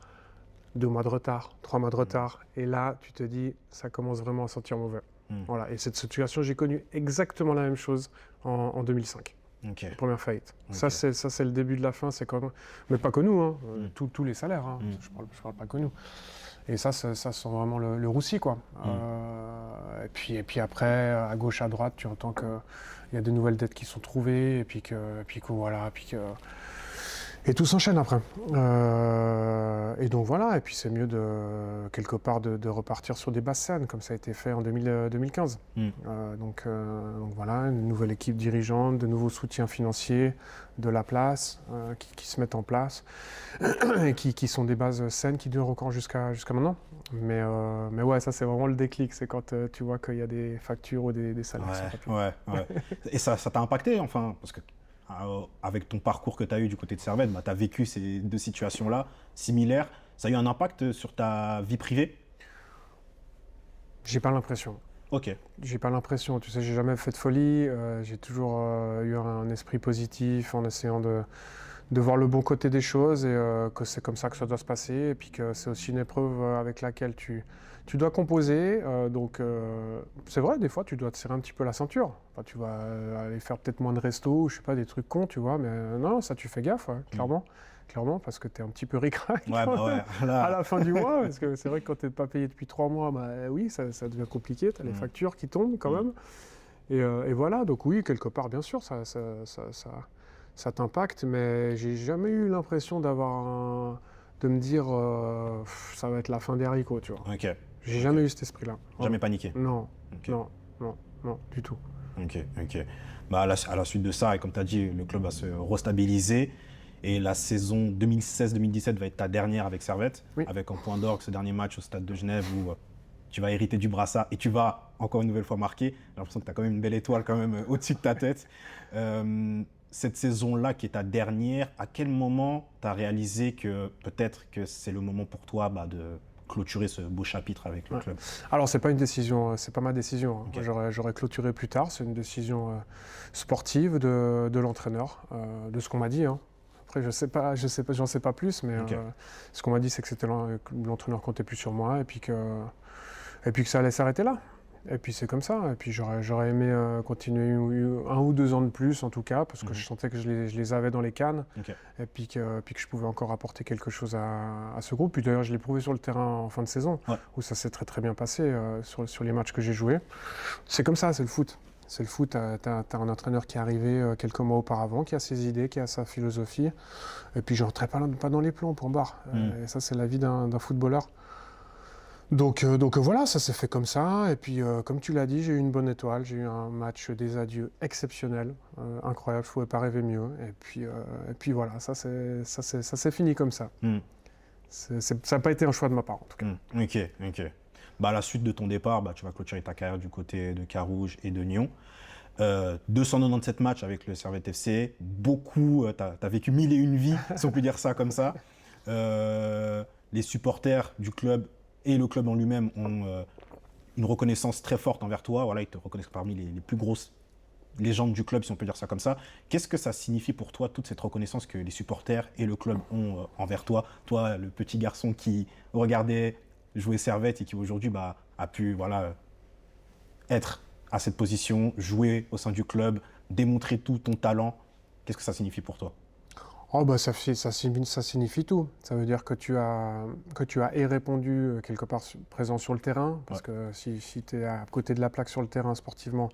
2 mois de retard, 3 mois de retard, et là tu te dis ça commence vraiment à sentir mauvais. Voilà. Et cette situation, j'ai connu exactement la même chose en 2005. Première faillite. Ça c'est le début de la fin, mais pas que nous, hein. Tous les salaires, hein. Je parle pas que nous. Et ça sent vraiment le roussi, quoi. Et puis après, à gauche, à droite, tu entends qu'il y a de nouvelles dettes qui sont trouvées, et puis que Et tout s'enchaîne après. Et donc voilà, et puis c'est mieux quelque part de repartir sur des basses scènes, comme ça a été fait en 2015. Mm. Donc voilà, une nouvelle équipe dirigeante, de nouveaux soutiens financiers, de la place qui se mettent en place, et qui sont des bases saines qui durent encore jusqu'à maintenant. Mais ouais, ça c'est vraiment le déclic, c'est quand tu vois qu'il y a des factures ou des salaires qui sont pas payés. Ouais. Et ça t'a impacté, enfin, parce que avec ton parcours que tu as eu du côté de Servette, bah, tu as vécu ces deux situations-là, similaires. Ça a eu un impact sur ta vie privée? J'ai pas l'impression. Ok. J'ai pas l'impression, tu sais, j'ai jamais fait de folie, j'ai toujours eu un esprit positif en essayant de voir le bon côté des choses et que c'est comme ça que ça doit se passer et puis que c'est aussi une épreuve avec laquelle tu dois composer. Donc c'est vrai, des fois tu dois te serrer un petit peu la ceinture. Enfin, tu vas aller faire peut-être moins de resto, je sais pas, des trucs cons, tu vois, mais non, ça tu fais gaffe, ouais, clairement. Clairement, parce que tu es un petit peu ric-rac Ouais, bah ouais. à la fin du mois. Parce que c'est vrai que quand tu n'es pas payé depuis 3 mois, bah, oui, ça devient compliqué. Tu as les factures qui tombent quand même. Et voilà, donc oui, quelque part, bien sûr, ça t'impacte, mais j'ai jamais eu l'impression de me dire ça va être la fin des haricots, tu vois. Ok. J'ai jamais eu cet esprit-là. Jamais paniqué? Non, Ok. non, du tout. Ok. Bah, à la suite de ça, et comme tu as dit, le club va se restabiliser. Et la saison 2016-2017 va être ta dernière avec Servette, Oui. avec un point d'orgue ce dernier match au Stade de Genève où tu vas hériter du brassard et tu vas encore une nouvelle fois marquer. J'ai l'impression que tu as quand même une belle étoile quand même au-dessus de ta tête. Cette saison-là qui est ta dernière, à quel moment tu as réalisé que peut-être que c'est le moment pour toi de clôturer ce beau chapitre avec le club? Alors c'est pas une décision, c'est pas ma décision. Okay. J'aurais clôturé plus tard. C'est une décision sportive de l'entraîneur, de ce qu'on m'a dit. Hein. Après j'en sais pas plus, mais ce qu'on m'a dit c'est que l'entraîneur comptait plus sur moi et puis que ça allait s'arrêter là. Et puis c'est comme ça. Et puis j'aurais aimé continuer 1 ou 2 ans de plus en tout cas, parce que je sentais que je les avais dans les cannes. Et puis que je pouvais encore apporter quelque chose à ce groupe. Puis d'ailleurs je l'ai prouvé sur le terrain en fin de saison, où ça s'est très très bien passé sur les matchs que j'ai joués. C'est comme ça, c'est le foot. C'est le foot, t'as un entraîneur qui est arrivé quelques mois auparavant, qui a ses idées, qui a sa philosophie. Et puis je rentrais pas dans les plombs pour barre. Et ça c'est la vie d'un footballeur. Donc voilà, ça s'est fait comme ça. Et puis, comme tu l'as dit, j'ai eu une bonne étoile. J'ai eu un match des adieux exceptionnel, incroyable. Je ne pouvais pas rêver mieux. Et puis voilà, ça s'est fini comme ça. Ça n'a pas été un choix de ma part, en tout cas. Ok. Bah, à la suite de ton départ, tu vas clôturer ta carrière du côté de Carouge et de Nyon. 297 matchs avec le Servette FC. Beaucoup, tu as vécu 1001 vies, si on peut dire ça comme ça. Les supporters du club et le club en lui-même ont une reconnaissance très forte envers toi. Voilà, ils te reconnaissent parmi les plus grosses légendes du club, si on peut dire ça comme ça. Qu'est-ce que ça signifie pour toi, toute cette reconnaissance que les supporters et le club ont envers toi? Toi, le petit garçon qui regardait jouer Servette et qui aujourd'hui a pu être à cette position, jouer au sein du club, démontrer tout ton talent. Qu'est-ce que ça signifie pour toi? Oh ça signifie tout. Ça veut dire que tu as répondu quelque part présent sur le terrain, parce que si tu es à côté de la plaque sur le terrain sportivement,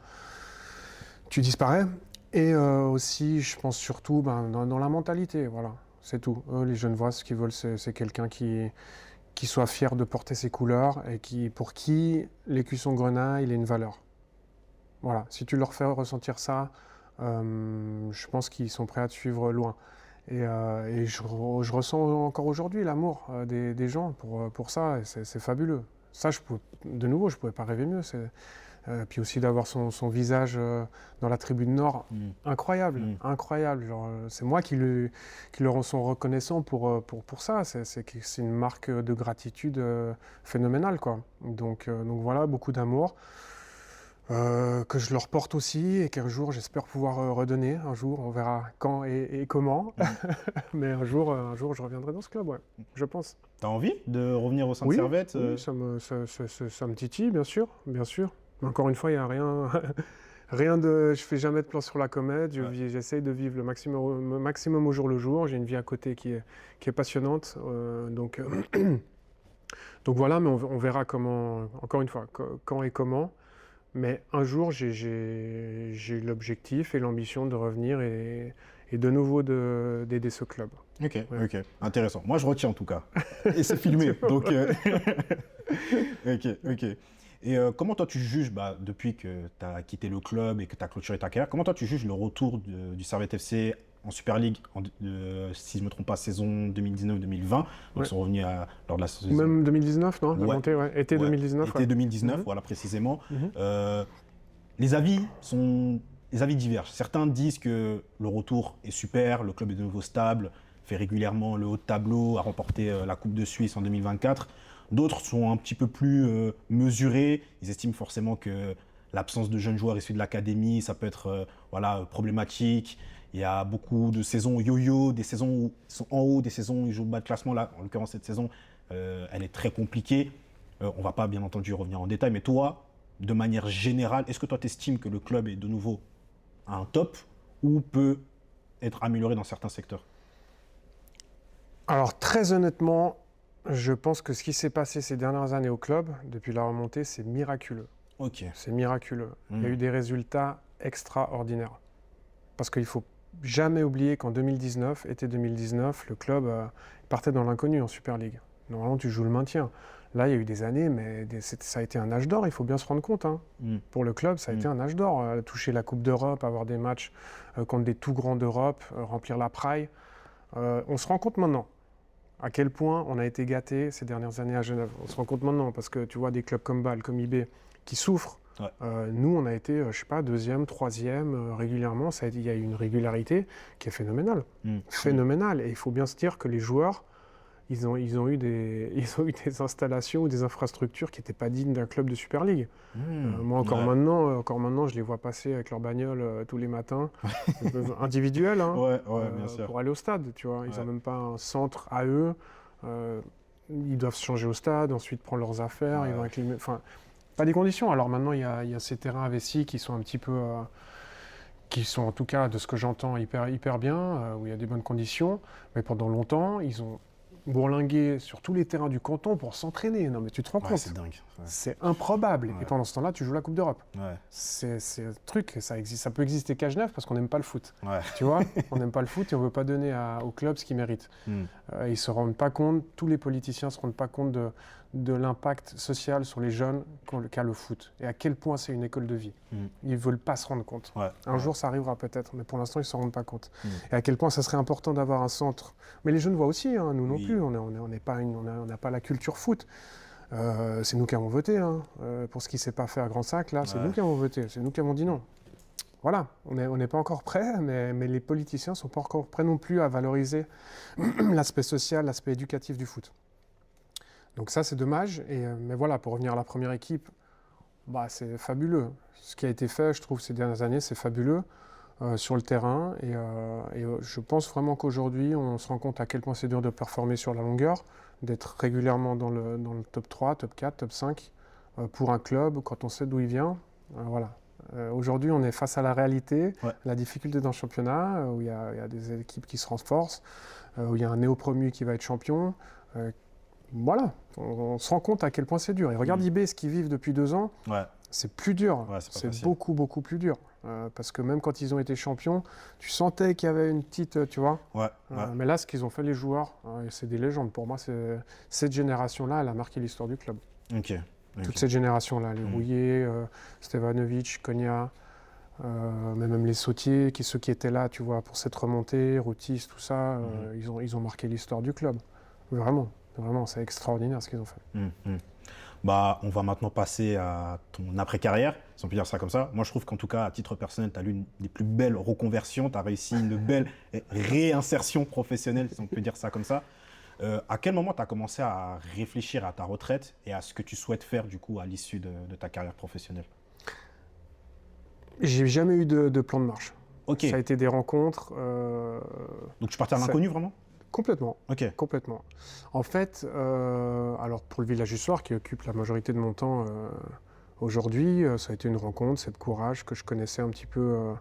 tu disparais. Et aussi, je pense surtout dans la mentalité, voilà, c'est tout. Les Genevois, ce qu'ils veulent, c'est quelqu'un qui soit fier de porter ses couleurs et pour qui l'écusson grenaille, il est une valeur. Voilà, si tu leur fais ressentir ça, je pense qu'ils sont prêts à te suivre loin. Et je ressens encore aujourd'hui l'amour des gens pour ça, et c'est fabuleux. Ça, je ne pouvais pas rêver mieux. Puis aussi d'avoir son visage dans la tribune nord, incroyable. C'est moi qui leur en sont reconnaissants pour ça. C'est une marque de gratitude phénoménale, quoi. Donc voilà, beaucoup d'amour. Que je leur porte aussi et qu'un jour j'espère pouvoir redonner. Un jour, on verra quand et comment. Mais un jour, je reviendrai dans ce club, ouais, je pense. T'as envie de revenir au sein de Servette? Oui, ça me titille, bien sûr. Encore une fois, il n'y a rien je fais jamais de plan sur la comète. J'essaye de vivre le maximum au jour le jour. J'ai une vie à côté qui est passionnante. Donc voilà, mais on verra comment, encore une fois, quand et comment. Mais un jour, j'ai eu l'objectif et l'ambition de revenir et et de nouveau d'aider ce club. Ok, ok, intéressant. Moi, je retiens en tout cas. Et c'est filmé, donc... Ok, ok. Et comment toi tu juges, depuis que tu as quitté le club et que tu as clôturé ta carrière, comment toi tu juges le retour du Servette FC en Super League, si je ne me trompe pas, saison 2019-2020, donc ils sont revenus lors de la saison... Même 2019, non? Ouais. Montée, ouais. Été 2019. Été 2019, voilà précisément. Les avis divergent. Certains disent que le retour est super, le club est de nouveau stable, fait régulièrement le haut de tableau, a remporté la Coupe de Suisse en 2024. D'autres sont un petit peu plus mesurés. Ils estiment forcément que l'absence de jeunes joueurs issus de l'académie, ça peut être problématique. Il y a beaucoup de saisons yo-yo, des saisons où ils sont en haut, des saisons où ils jouent bas de classement. Là, en l'occurrence, cette saison, elle est très compliquée. On ne va pas, bien entendu, revenir en détail. Mais toi, de manière générale, est-ce que toi, tu estimes que le club est de nouveau à un top ou peut être amélioré dans certains secteurs? Alors, très honnêtement, je pense que ce qui s'est passé ces dernières années au club, depuis la remontée, c'est miraculeux. Ok. C'est miraculeux. Il y a eu des résultats extraordinaires. Parce qu'il ne faut jamais oublier qu'en 2019, été 2019, le club partait dans l'inconnu en Super League. Normalement, tu joues le maintien. Là, il y a eu des années, mais ça a été un âge d'or, il faut bien se rendre compte. Pour le club, ça a été un âge d'or. Toucher la Coupe d'Europe, avoir des matchs contre des tout grands d'Europe, remplir la Praille. On se rend compte maintenant à quel point on a été gâtés ces dernières années à Genève. On se rend compte maintenant parce que tu vois des clubs comme Bâle, comme IB, qui souffrent. Ouais. Nous, on a été, je sais pas, deuxième, troisième, régulièrement. Il y a eu une régularité qui est phénoménale. Phénoménale. Et il faut bien se dire que les joueurs, ils ont eu des installations ou des infrastructures qui n'étaient pas dignes d'un club de Super League. Moi, encore maintenant, je les vois passer avec leur bagnole tous les matins, individuels, bien sûr. pour aller au stade. Tu vois. Ils n'ont même pas un centre à eux. Ils doivent se changer au stade, ensuite prendre leurs affaires. Ils vont avec les... Enfin, pas des conditions. Alors maintenant, il y a ces terrains à Vessie qui sont un petit peu... qui sont en tout cas, de ce que j'entends, hyper bien, où il y a des bonnes conditions. Mais pendant longtemps, ils ont bourlingué sur tous les terrains du canton pour s'entraîner. Non mais tu te rends compte, c'est dingue. Ouais. C'est improbable. Et pendant ce temps-là, tu joues la Coupe d'Europe. Ouais. C'est un truc, ça peut exister qu'à Genève parce qu'on n'aime pas le foot. Ouais. Tu vois, on n'aime pas le foot et on ne veut pas donner au club ce qu'il mérite. Ils ne se rendent pas compte, tous les politiciens ne se rendent pas compte de l'impact social sur les jeunes qu'a le foot et à quel point c'est une école de vie. Ils ne veulent pas se rendre compte. Un jour, ça arrivera peut-être, mais pour l'instant, ils ne s'en rendent pas compte. Et à quel point ça serait important d'avoir un centre. Mais les jeunes voient aussi, nous non plus, on n'a pas la culture foot. C'est nous qui avons voté pour ce qui ne s'est pas fait à Grand Sac. Là, c'est nous qui avons voté, c'est nous qui avons dit non. Voilà, on n'est pas encore prêts, mais les politiciens ne sont pas encore prêts non plus à valoriser l'aspect social, l'aspect éducatif du foot. Donc ça, c'est dommage. Mais voilà, pour revenir à la première équipe, c'est fabuleux. Ce qui a été fait, je trouve, ces dernières années, c'est fabuleux sur le terrain. Et je pense vraiment qu'aujourd'hui, on se rend compte à quel point c'est dur de performer sur la longueur, d'être régulièrement dans le top 3, top 4, top 5 pour un club, quand on sait d'où il vient. Voilà. Aujourd'hui, on est face à la réalité, la difficulté dans le championnat, où il y a des équipes qui se renforcent, où il y a un néo-promu qui va être champion. Voilà, on se rend compte à quel point c'est dur. Et regarde IB, ce qu'ils vivent depuis 2 ans, c'est plus dur. C'est beaucoup, beaucoup plus dur. Parce que même quand ils ont été champions, tu sentais qu'il y avait une petite, tu vois. Mais là, ce qu'ils ont fait les joueurs, c'est des légendes. Pour moi, cette génération-là, elle a marqué l'histoire du club. Toute cette génération-là, les Rouillet, Stevanovic, Konya, mais même les Sautier, ceux qui étaient là, tu vois, pour cette remontée, Routis, tout ça, ils ont marqué l'histoire du club. Vraiment, c'est extraordinaire ce qu'ils ont fait. On va maintenant passer à ton après-carrière, si on peut dire ça comme ça. Moi, je trouve qu'en tout cas, à titre personnel, tu as l'une des plus belles reconversions. Tu as réussi une belle réinsertion professionnelle, si on peut dire ça comme ça. À quel moment tu as commencé à réfléchir à ta retraite et à ce que tu souhaites faire du coup à l'issue de ta carrière professionnelle? J'ai jamais eu de plan de marche. Ça a été des rencontres. Donc tu partais à l'inconnu vraiment? Complètement. Complètement. En fait, alors pour le Village du Soir, qui occupe la majorité de mon temps aujourd'hui, ça a été une rencontre, Seb Courage, que je connaissais un petit peu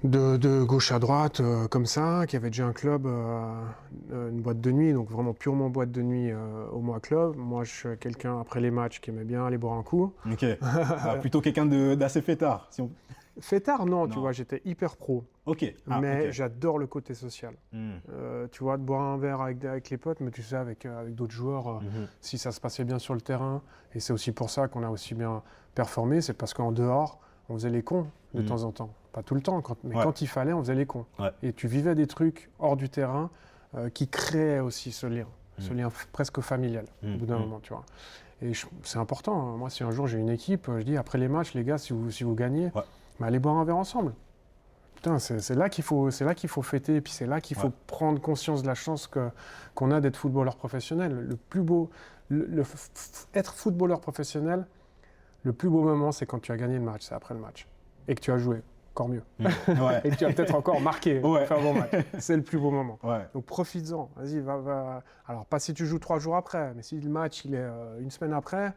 de gauche à droite, comme ça, qui avait déjà un club, une boîte de nuit, donc vraiment purement boîte de nuit au Mois Club. Moi, je suis quelqu'un, après les matchs, qui aimait bien aller boire un coup. Plutôt quelqu'un d'assez fêtard. Si on... Fêtard, non, tu Non. vois, j'étais hyper pro. Ok. Ah, Mais ok. j'adore le côté social. Hmm. Tu vois, de boire un verre avec les potes, mais tu sais, avec d'autres joueurs, Mhm. si ça se passait bien sur le terrain. Et c'est aussi pour ça qu'on a aussi bien performé. C'est parce qu'en dehors, on faisait les cons de Mhm. temps en temps. Pas tout le temps, mais Ouais. quand il fallait, on faisait les cons. Ouais. Et tu vivais des trucs hors du terrain qui créaient aussi ce Mhm. lien presque familial, au bout d'un moment, tu vois. Et c'est important. Hein. Moi, si un jour j'ai une équipe, je dis après les matchs, les gars, si vous gagnez, Ouais. bah, allez boire un verre ensemble. Putain, c'est là qu'il faut fêter, et puis c'est là qu'il faut prendre conscience de la chance qu'on a d'être footballeur professionnel. Le plus beau, être footballeur professionnel, le plus beau moment, c'est quand tu as gagné le match, c'est après le match, et que tu as joué, encore mieux, Ouais. et que tu as peut-être encore marqué, Ouais. fait un bon match. C'est le plus beau moment. Ouais. Donc profites-en, vas-y, va. Alors pas si tu joues 3 jours après, mais si le match il est une semaine après,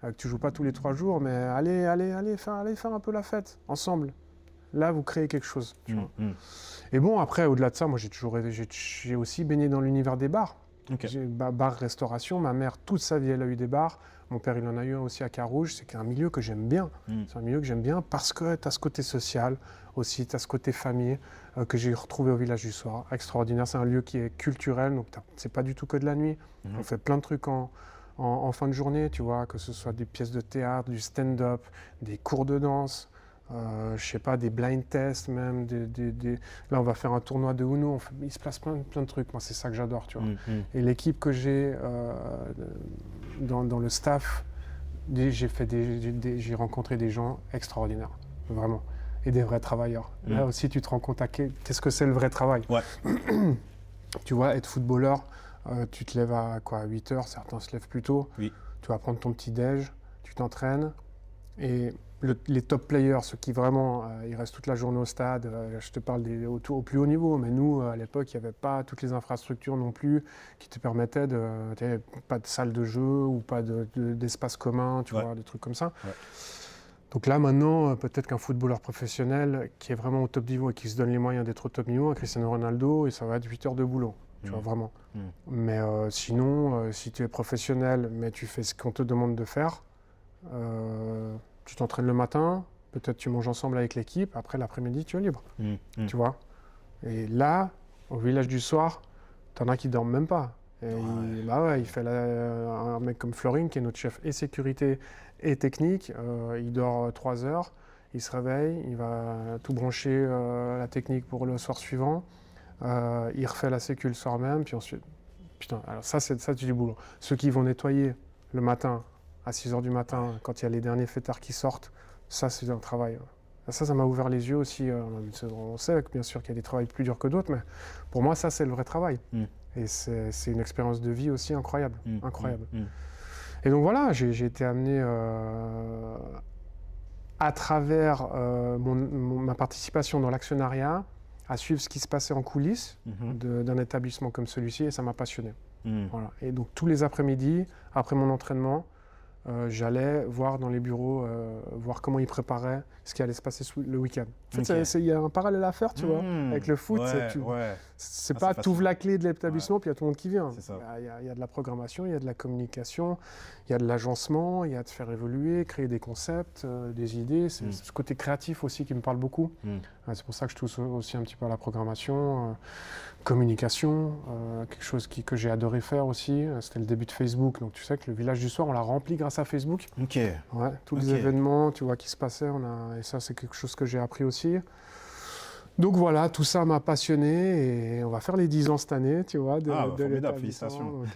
que tu joues pas tous les 3 jours, mais allez faire un peu la fête ensemble. Là, vous créez quelque chose. Tu vois. Et bon, après, au-delà de ça, moi, j'ai aussi baigné dans l'univers des bars. Ok. Bar, restauration. Ma mère, toute sa vie, elle a eu des bars. Mon père, il en a eu un aussi à Carouge. C'est un milieu que j'aime bien. C'est un milieu que j'aime bien parce que tu as ce côté social aussi, tu as ce côté famille que j'ai retrouvé au Village du Soir. Extraordinaire. C'est un lieu qui est culturel, donc c'est pas du tout que de la nuit. On fait plein de trucs en fin de journée, tu vois, que ce soit des pièces de théâtre, du stand-up, des cours de danse. Je sais pas, des blind tests même. Là, on va faire un tournoi de Uno. Il se passe plein de trucs. Moi, c'est ça que j'adore, tu vois. Et l'équipe que j'ai dans le staff, j'ai rencontré des gens extraordinaires, vraiment. Et des vrais travailleurs. Là aussi, tu te rends compte qu'est-ce que c'est le vrai travail. Ouais. Tu vois, être footballeur, tu te lèves à quoi, 8 heures, certains se lèvent plus tôt. Oui. Tu vas prendre ton petit déj, tu t'entraînes. Et les top players, ceux qui vraiment, ils restent toute la journée au stade, je te parle au plus haut niveau, mais nous, à l'époque, il n'y avait pas toutes les infrastructures non plus qui te permettaient pas de salle de jeu ou pas d'espace commun, tu vois, des trucs comme ça. Ouais. Donc là, maintenant, peut-être qu'un footballeur professionnel qui est vraiment au top niveau et qui se donne les moyens d'être au top niveau, un Cristiano Ronaldo, et ça va être 8 heures de boulot, tu vois, vraiment. Mais sinon, si tu es professionnel, mais tu fais ce qu'on te demande de faire, tu t'entraînes le matin, peut-être tu manges ensemble avec l'équipe, après l'après-midi tu es libre, tu vois. Et là, au Village du Soir, t'en as qui dorment même pas. Et il fait un mec comme Florin, qui est notre chef et sécurité et technique, il dort 3 heures, il se réveille, il va tout brancher la technique pour le soir suivant, il refait la sécu le soir même, puis ensuite... Putain, alors ça c'est du boulot. Ceux qui vont nettoyer le matin, à 6 h du matin, quand il y a les derniers fêtards qui sortent, ça c'est un travail. Ça m'a ouvert les yeux aussi. On sait bien sûr qu'il y a des travails plus durs que d'autres, mais pour moi ça c'est le vrai travail. Et c'est une expérience de vie aussi incroyable. Incroyable. Et donc voilà, j'ai été amené à travers ma participation dans l'actionnariat à suivre ce qui se passait en coulisses d'un établissement comme celui-ci, et ça m'a passionné. Voilà. Et donc tous les après-midi, après mon entraînement, j'allais voir dans les bureaux, voir comment ils préparaient ce qui allait se passer le week-end. En fait, il y a un parallèle à faire, tu vois, avec le foot. C'est pas tu ouvres la clé de l'établissement, puis il y a tout le monde qui vient. Il y a de la programmation, il y a de la communication, il y a de l'agencement, il y a de faire évoluer, créer des concepts, des idées. C'est ce côté créatif aussi qui me parle beaucoup. C'est pour ça que je touche aussi un petit peu à la programmation, communication, quelque chose que j'ai adoré faire aussi. C'était le début de Facebook, donc tu sais que le Village du Soir, on l'a rempli grâce à Facebook. Tous les événements, tu vois, qui se passaient, et ça c'est quelque chose que j'ai appris aussi. Donc voilà, tout ça m'a passionné, et on va faire les 10 ans cette année, tu vois, de formidable, félicitations. Donc,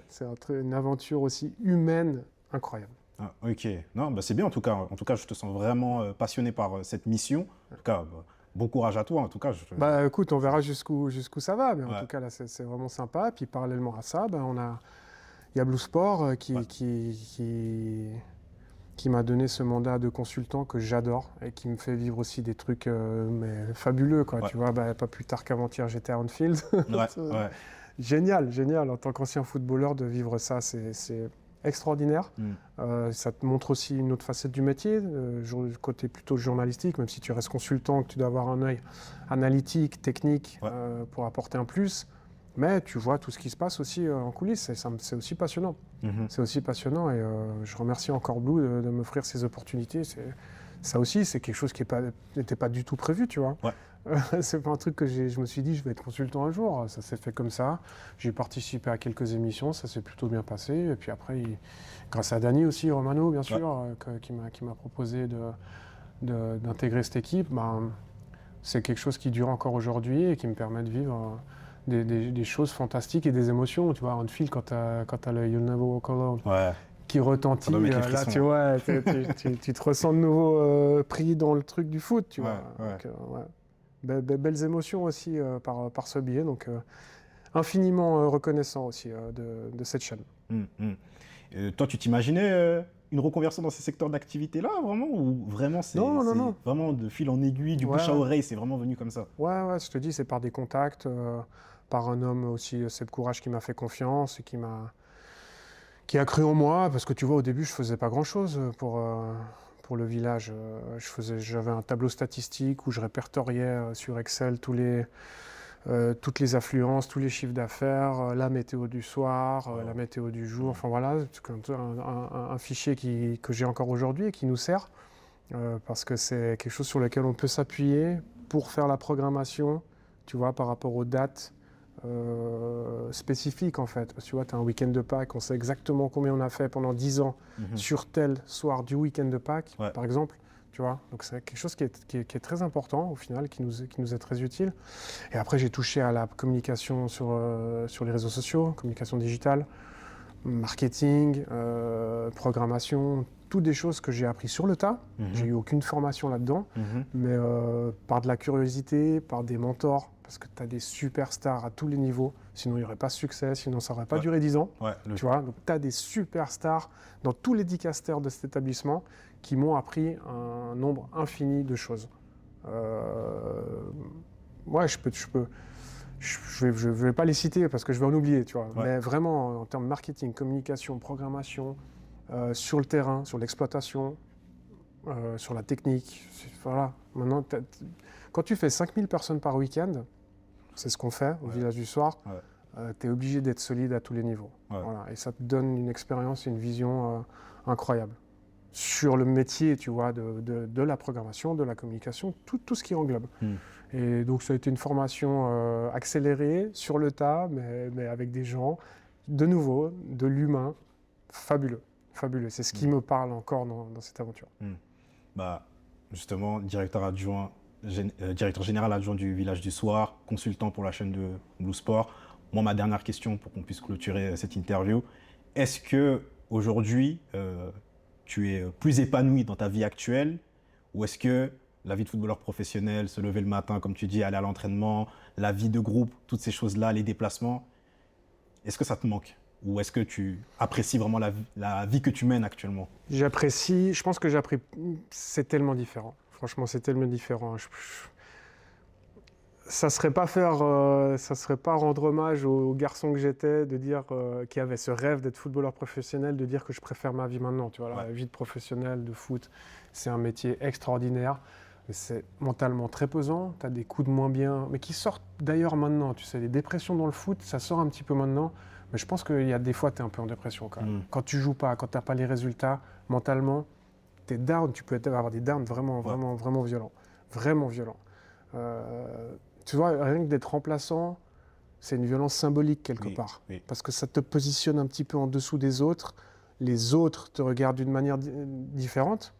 c'est une aventure aussi humaine incroyable. Ah, ok, non, c'est bien en tout cas. En tout cas, je te sens vraiment passionné par cette mission. En tout cas, bon courage à toi, en tout cas. Écoute, on verra jusqu'où ça va, mais en tout cas, là, c'est vraiment sympa. Puis parallèlement à ça, il y a Blue Sport qui m'a donné ce mandat de consultant que j'adore et qui me fait vivre aussi des trucs mais fabuleux, quoi. Tu vois, pas plus tard qu'avant-hier, j'étais à Anfield. Génial, en tant qu'ancien footballeur, de vivre ça, c'est extraordinaire. Ça te montre aussi une autre facette du métier, côté plutôt journalistique, même si tu restes consultant, que tu dois avoir un œil analytique, technique, pour apporter un plus. Mais tu vois tout ce qui se passe aussi en coulisses, c'est aussi passionnant. C'est aussi passionnant, et je remercie encore Blue de m'offrir ces opportunités. Ça aussi, c'est quelque chose qui n'était pas du tout prévu, tu vois. Ouais. C'est pas un truc que je me suis dit, je vais être consultant un jour. Ça s'est fait comme ça. J'ai participé à quelques émissions, ça s'est plutôt bien passé. Et puis après, grâce à Dani aussi, Romano, bien sûr, qui m'a proposé d'intégrer cette équipe, ben, c'est quelque chose qui dure encore aujourd'hui et qui me permet de vivre des choses fantastiques et des émotions. Tu vois, on file quand t'as le You'll Never Walk Alone Ouais. qui retentit. Ça doit mettre les Là, frissons. tu vois, tu te ressens de nouveau pris dans le truc du foot, tu vois. Ouais. Donc, belles émotions aussi par ce biais. Donc, infiniment reconnaissant aussi de cette chaîne. Toi, tu t'imaginais une reconversion dans ces secteurs d'activité-là, vraiment? Ou vraiment, Non. vraiment de fil en aiguille, du bouche à oreille, c'est vraiment venu comme ça? Ouais, je te dis, c'est par des contacts, par un homme aussi, Seb Courage, qui m'a fait confiance et qui a cru en moi, parce que tu vois, au début, je faisais pas grand-chose pour le village. J'avais un tableau statistique où je répertoriais sur Excel toutes les affluences, tous les chiffres d'affaires, la météo du soir, la météo du jour, enfin voilà, un fichier que j'ai encore aujourd'hui et qui nous sert, parce que c'est quelque chose sur lequel on peut s'appuyer pour faire la programmation, tu vois, par rapport aux dates spécifiques en fait. Parce que tu vois, tu as un week-end de Pâques, on sait exactement combien on a fait pendant 10 ans sur tel soir du week-end de Pâques, par exemple. Tu vois, donc c'est quelque chose qui est très important au final, qui nous est très utile. Et après, j'ai touché à la communication sur les réseaux sociaux, communication digitale, marketing, programmation, toutes des choses que j'ai appris sur le tas. J'ai eu aucune formation là-dedans, mais par de la curiosité, par des mentors, parce que tu as des superstars à tous les niveaux, sinon il n'y aurait pas de succès, sinon ça n'aurait pas duré 10 ans. Tu vois, donc tu as des superstars dans tous les dicastères de cet établissement qui m'ont appris un nombre infini de choses. Ouais, je vais pas les citer parce que je vais en oublier, tu vois. Mais vraiment, en termes de marketing, communication, programmation, sur le terrain, sur l'exploitation, sur la technique, voilà. Maintenant, quand tu fais 5000 personnes par week-end, c'est ce qu'on fait au village du soir, tu es obligé d'être solide à tous les niveaux. Voilà. Et ça te donne une expérience et une vision incroyable sur le métier, tu vois, de la programmation, de la communication, tout ce qui englobe. Et donc ça a été une formation accélérée, sur le tas, mais avec des gens, de nouveau, de l'humain, fabuleux. C'est ce qui me parle encore dans cette aventure. Bah, justement, directeur général adjoint du village du soir, consultant pour la chaîne de Blue Sport. Moi, ma dernière question pour qu'on puisse clôturer cette interview, est-ce que aujourd'hui tu es plus épanoui dans ta vie actuelle, ou est-ce que la vie de footballeur professionnel, se lever le matin, comme tu dis, aller à l'entraînement, la vie de groupe, toutes ces choses-là, les déplacements, est-ce que ça te manque? Ou est-ce que tu apprécies vraiment la vie que tu mènes actuellement? J'apprécie, je pense que j'apprécie, c'est tellement différent. Franchement, c'est tellement différent. Ça serait pas rendre hommage au garçon que j'étais, de dire qui avait ce rêve d'être footballeur professionnel, de dire que je préfère ma vie maintenant. Tu vois, la vie de professionnel de foot, c'est un métier extraordinaire, mais c'est mentalement très pesant. Tu as des coups de moins bien, mais qui sortent d'ailleurs maintenant. Tu sais, les dépressions dans le foot, ça sort un petit peu maintenant, mais je pense qu'il y a des fois, tu es un peu en dépression quand même. Quand tu joues pas, quand tu n'as pas les résultats, mentalement, tu es down. Tu peux avoir des downs vraiment violents. Vraiment violents. Tu vois, rien que d'être remplaçant, c'est une violence symbolique quelque part. Parce que ça te positionne un petit peu en dessous des autres. Les autres te regardent d'une manière différente.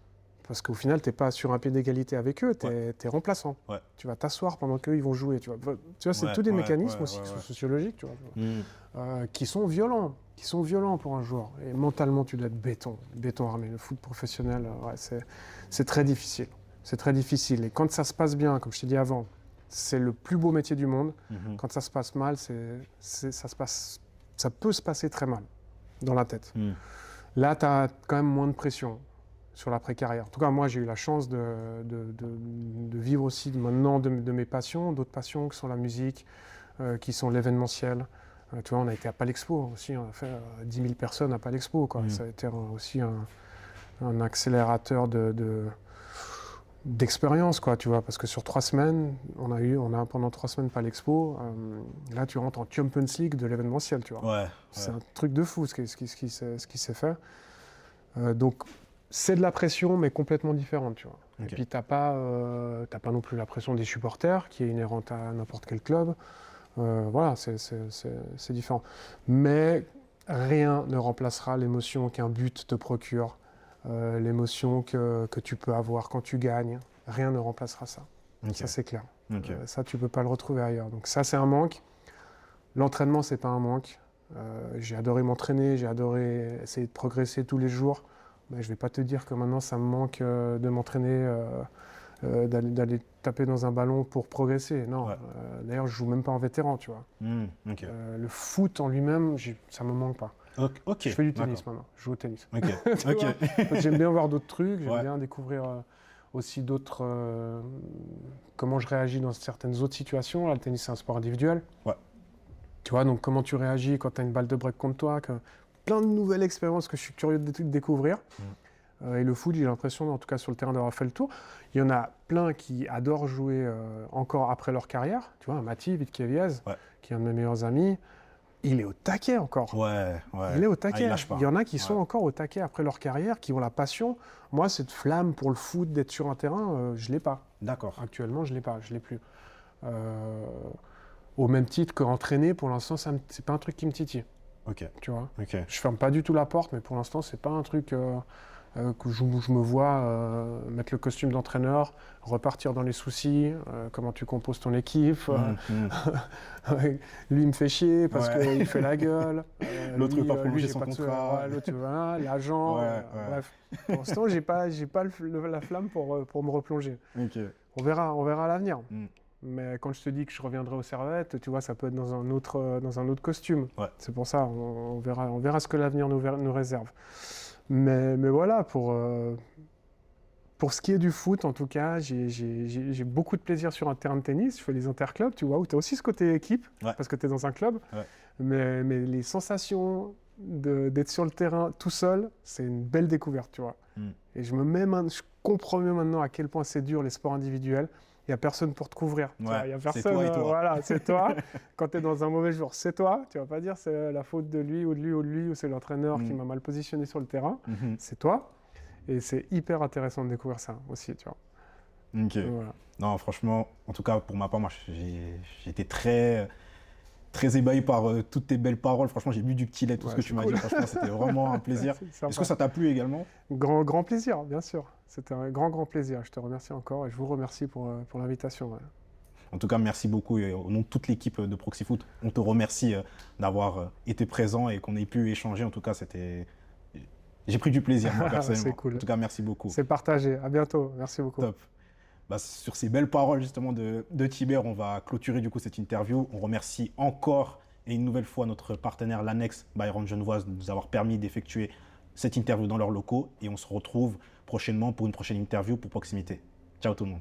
Parce qu'au final, tu n'es pas sur un pied d'égalité avec eux, tu es remplaçant. Tu vas t'asseoir pendant qu'eux, ils vont jouer. Tu vois, c'est tous des mécanismes aussi qui sont sociologiques, tu vois, qui sont violents pour un joueur. Et mentalement, tu dois être béton armé. Le foot professionnel, c'est très difficile. C'est très difficile. Et quand ça se passe bien, comme je t'ai dit avant, c'est le plus beau métier du monde. Quand ça se passe mal, ça peut se passer très mal dans la tête. Là, tu as quand même moins de pression sur l'après-carrière. En tout cas, moi, j'ai eu la chance de vivre aussi maintenant de mes passions, d'autres passions qui sont la musique, qui sont l'événementiel. Tu vois, on a été à Palexpo aussi, on a fait 10 000 personnes à Palexpo. Ça a été aussi un accélérateur d'expérience, quoi, tu vois, parce que sur 3 semaines, on a pendant 3 semaines Palexpo, là tu rentres en Champions League de l'événementiel, tu vois. C'est un truc de fou ce qui s'est fait. Donc c'est de la pression, mais complètement différente, tu vois. Ok. Et puis, t'as pas non plus la pression des supporters, qui est inhérente à n'importe quel club. Voilà, c'est différent. Mais rien ne remplacera l'émotion qu'un but te procure, l'émotion que tu peux avoir quand tu gagnes. Rien ne remplacera ça. Ok. Ça, c'est clair. Ok. Ça, tu peux pas le retrouver ailleurs. Donc ça, c'est un manque. L'entraînement, c'est pas un manque. J'ai adoré m'entraîner, j'ai adoré essayer de progresser tous les jours. Mais je vais pas te dire que maintenant, ça me manque de m'entraîner, d'aller taper dans un ballon pour progresser. Non. Ouais. D'ailleurs, je joue même pas en vétéran, tu vois. Ok. Le foot en lui-même, ça me manque pas. Ok. Je fais du tennis D'accord. maintenant. Je joue au tennis. Ok. Tu Ok. vois. Donc, j'aime bien voir d'autres trucs. J'aime Ouais. bien découvrir aussi d'autres. Comment je réagis dans certaines autres situations. Là, le tennis, c'est un sport individuel. Ouais. Tu vois, donc comment tu réagis quand tu as une balle de break contre toi. Plein de nouvelles expériences que je suis curieux de découvrir. Et le foot, j'ai l'impression, en tout cas sur le terrain, d'avoir fait le tour. Il y en a plein qui adorent jouer encore après leur carrière. Tu vois, Mati Vitkeviez, Ouais. qui est un de mes meilleurs amis, il est au taquet encore. Ouais. Il est au Ah, taquet. il lâche pas. Il y en a qui sont Ouais. encore au taquet après leur carrière, qui ont la passion. Moi, cette flamme pour le foot, d'être sur un terrain, je ne l'ai pas. D'accord. Actuellement, je ne l'ai pas, je ne l'ai plus. Au même titre qu'entraîner, pour l'instant, ce n'est pas un truc qui me titille. Ok. Tu vois. Ok. Je ferme pas du tout la porte, mais pour l'instant, c'est pas un truc que je me vois mettre le costume d'entraîneur, repartir dans les soucis, comment tu composes ton équipe. Lui, il me fait chier parce Ouais. qu'il fait la gueule. L'autre veut pas prolonger j'ai son pas de contrat. ouais, l'autre, voilà, l'agent. Ouais. Bref, pour l'instant, j'ai pas la flamme pour me replonger. Ok. On verra à l'avenir. Mm. Mais quand je te dis que je reviendrai aux Servettes, tu vois, ça peut être dans un autre costume. Ouais. C'est pour ça, on verra ce que l'avenir nous réserve. Mais voilà, pour ce qui est du foot, en tout cas, j'ai beaucoup de plaisir sur un terrain de tennis. Je fais les interclubs, tu vois, où tu as aussi ce côté équipe, Ouais. parce que tu es dans un club. Ouais. Mais les sensations d'être sur le terrain tout seul, c'est une belle découverte, tu vois. Mm. Et je comprends mieux maintenant à quel point c'est dur les sports individuels. Il n'y a personne pour te couvrir. Il Ouais, n'y a c'est personne. toi et toi. Voilà, c'est toi. Quand tu es dans un mauvais jour, c'est toi. Tu ne vas pas dire c'est la faute de lui ou de lui ou de lui ou c'est l'entraîneur qui m'a mal positionné sur le terrain. C'est toi. Et c'est hyper intéressant de découvrir ça aussi, tu vois. Ok. Voilà. Non, franchement, en tout cas, pour ma part, moi, j'ai été très, très ébahi par toutes tes belles paroles. Franchement, j'ai bu du petit lait, tout ce que tu m'as dit. Franchement, c'était vraiment un plaisir. Est-ce que ça t'a plu également? Grand plaisir, bien sûr. C'était un grand plaisir. Je te remercie encore et je vous remercie pour l'invitation. Ouais. En tout cas, merci beaucoup. Et au nom de toute l'équipe de Proxyfoot, on te remercie d'avoir été présent et qu'on ait pu échanger. En tout cas, j'ai pris du plaisir, moi, personnellement. C'est cool. En tout cas, merci beaucoup. C'est partagé. À bientôt. Merci beaucoup. Top. Bah, sur ces belles paroles justement de Tibère, on va clôturer du coup cette interview. On remercie encore et une nouvelle fois notre partenaire l'Annex Bayern Genevoise de nous avoir permis d'effectuer cette interview dans leurs locaux et on se retrouve prochainement pour une prochaine interview pour Proximité. Ciao tout le monde.